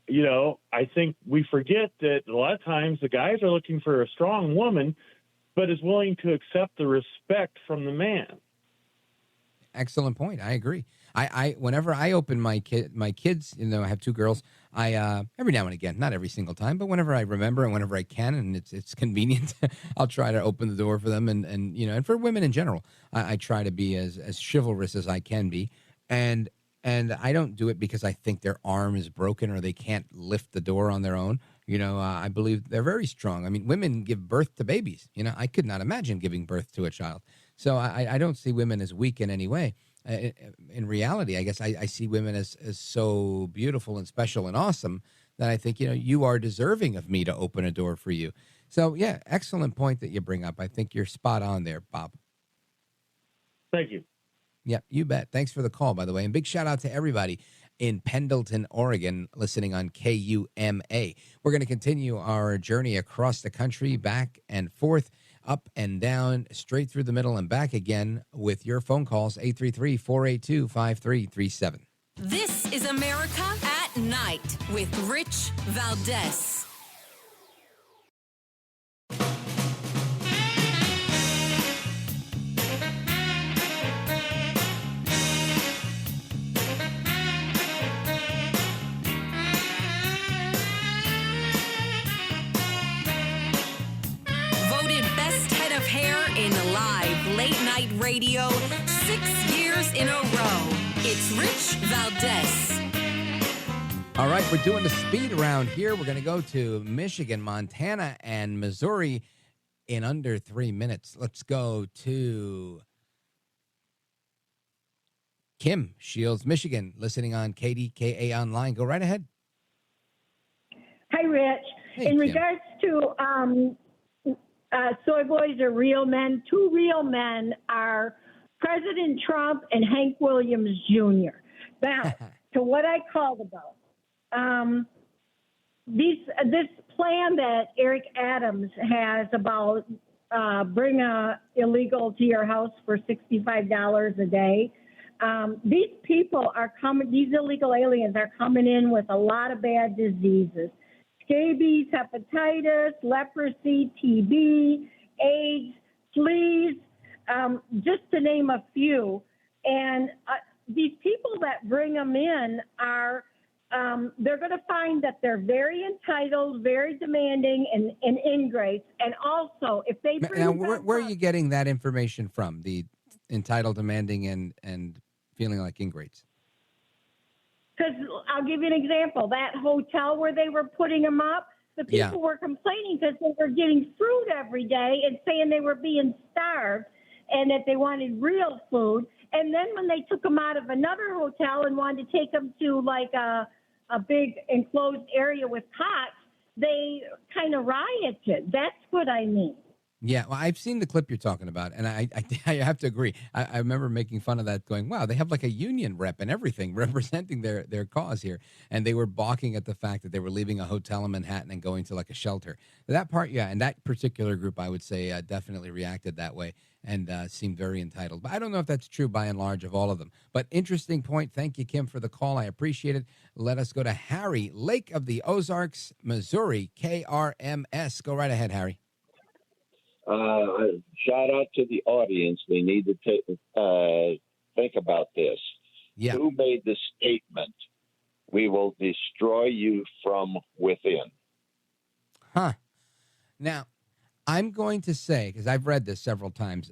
I think we forget that a lot of times the guys are looking for a strong woman, but is willing to accept the respect from the man. Excellent point. I agree. I whenever I open my kids, I have two girls. I every now and again, not every single time, but whenever I remember and whenever I can, and it's convenient, I'll try to open the door for them. And for women in general, I try to be as chivalrous as I can be. And I don't do it because I think their arm is broken or they can't lift the door on their own. I believe they're very strong. I mean, women give birth to babies. I could not imagine giving birth to a child. So I don't see women as weak in any way. In reality, I guess I see women as so beautiful and special and awesome that I think, you are deserving of me to open a door for you. So, yeah, excellent point that you bring up. I think you're spot on there, Bob. Thank you. Yeah, you bet. Thanks for the call, by the way. And big shout out to everybody in Pendleton, Oregon, listening on KUMA. We're going to continue our journey across the country, back and forth, up and down, straight through the middle and back again with your phone calls, 833-482-5337. This is America at Night with Rich Valdez. Late night radio, 6 years in a row. It's Rich Valdez. All right, we're doing the speed round here. We're going to go to Michigan, Montana, and Missouri in under 3 minutes. Let's go to Kim, Shields, Michigan, listening on KDKA Online. Go right ahead. Hi, Rich. Hey, in Kim. regards to soy boys are real men, two real men are President Trump and Hank Williams Jr. Now, to what I called about, this plan that Eric Adams has about bring a illegal to your house for $65 a day. These people are coming, these illegal aliens are coming in with a lot of bad diseases. Scabies, hepatitis, leprosy, TB, AIDS, fleas, just to name a few. And these people that bring them in are, they're going to find that they're very entitled, very demanding, and ingrates. And also, if they bring now, where are you getting that information from? The entitled, demanding, and feeling like ingrates? Because I'll give you an example. That hotel where they were putting them up, the people were complaining because they were getting fruit every day and saying they were being starved and that they wanted real food. And then when they took them out of another hotel and wanted to take them to like a big enclosed area with cots, they kind of rioted. That's what I mean. Yeah, well, I've seen the clip you're talking about, and I have to agree. I remember making fun of that, going, wow, they have like a union rep and everything representing their cause here. And they were balking at the fact that they were leaving a hotel in Manhattan and going to like a shelter. That part, yeah, and that particular group, I would say, definitely reacted that way and seemed very entitled. But I don't know if that's true by and large of all of them. But interesting point. Thank you, Kim, for the call. I appreciate it. Let us go to Harry, Lake of the Ozarks, Missouri, KRMS. Go right ahead, Harry. Shout out to the audience. They need to think about this. Yeah. Who made the statement, "We will destroy you from within"? Huh. Now, I'm going to say, because I've read this several times,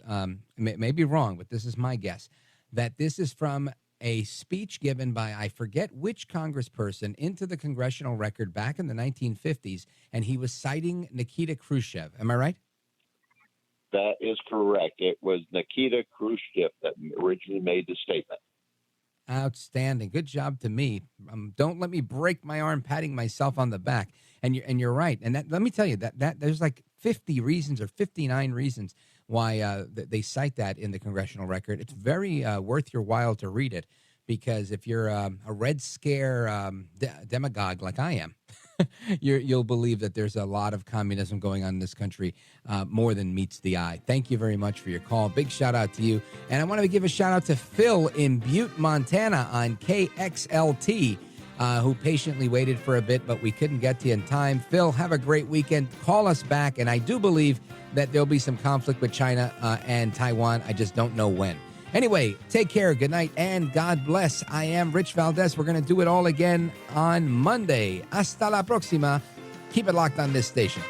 may be wrong, but this is my guess, that this is from a speech given by, I forget which congressperson, into the congressional record back in the 1950s, and he was citing Nikita Khrushchev. Am I right? That is correct. It was Nikita Khrushchev that originally made the statement. Outstanding. Good job to me. Don't let me break my arm patting myself on the back. And you're right. And that, let me tell you that there's like 50 reasons or 59 reasons why they cite that in the congressional record. It's very worth your while to read it, because if you're a Red Scare demagogue like I am, you'll believe that there's a lot of communism going on in this country, more than meets the eye. Thank you very much for your call. Big shout out to you. And I want to give a shout out to Phil in Butte, Montana on KXLT, who patiently waited for a bit, but we couldn't get to you in time. Phil, have a great weekend. Call us back. And I do believe that there'll be some conflict with China and Taiwan. I just don't know when. Anyway, take care, good night, and God bless. I am Rich Valdez. We're going to do it all again on Monday. Hasta la próxima. Keep it locked on this station.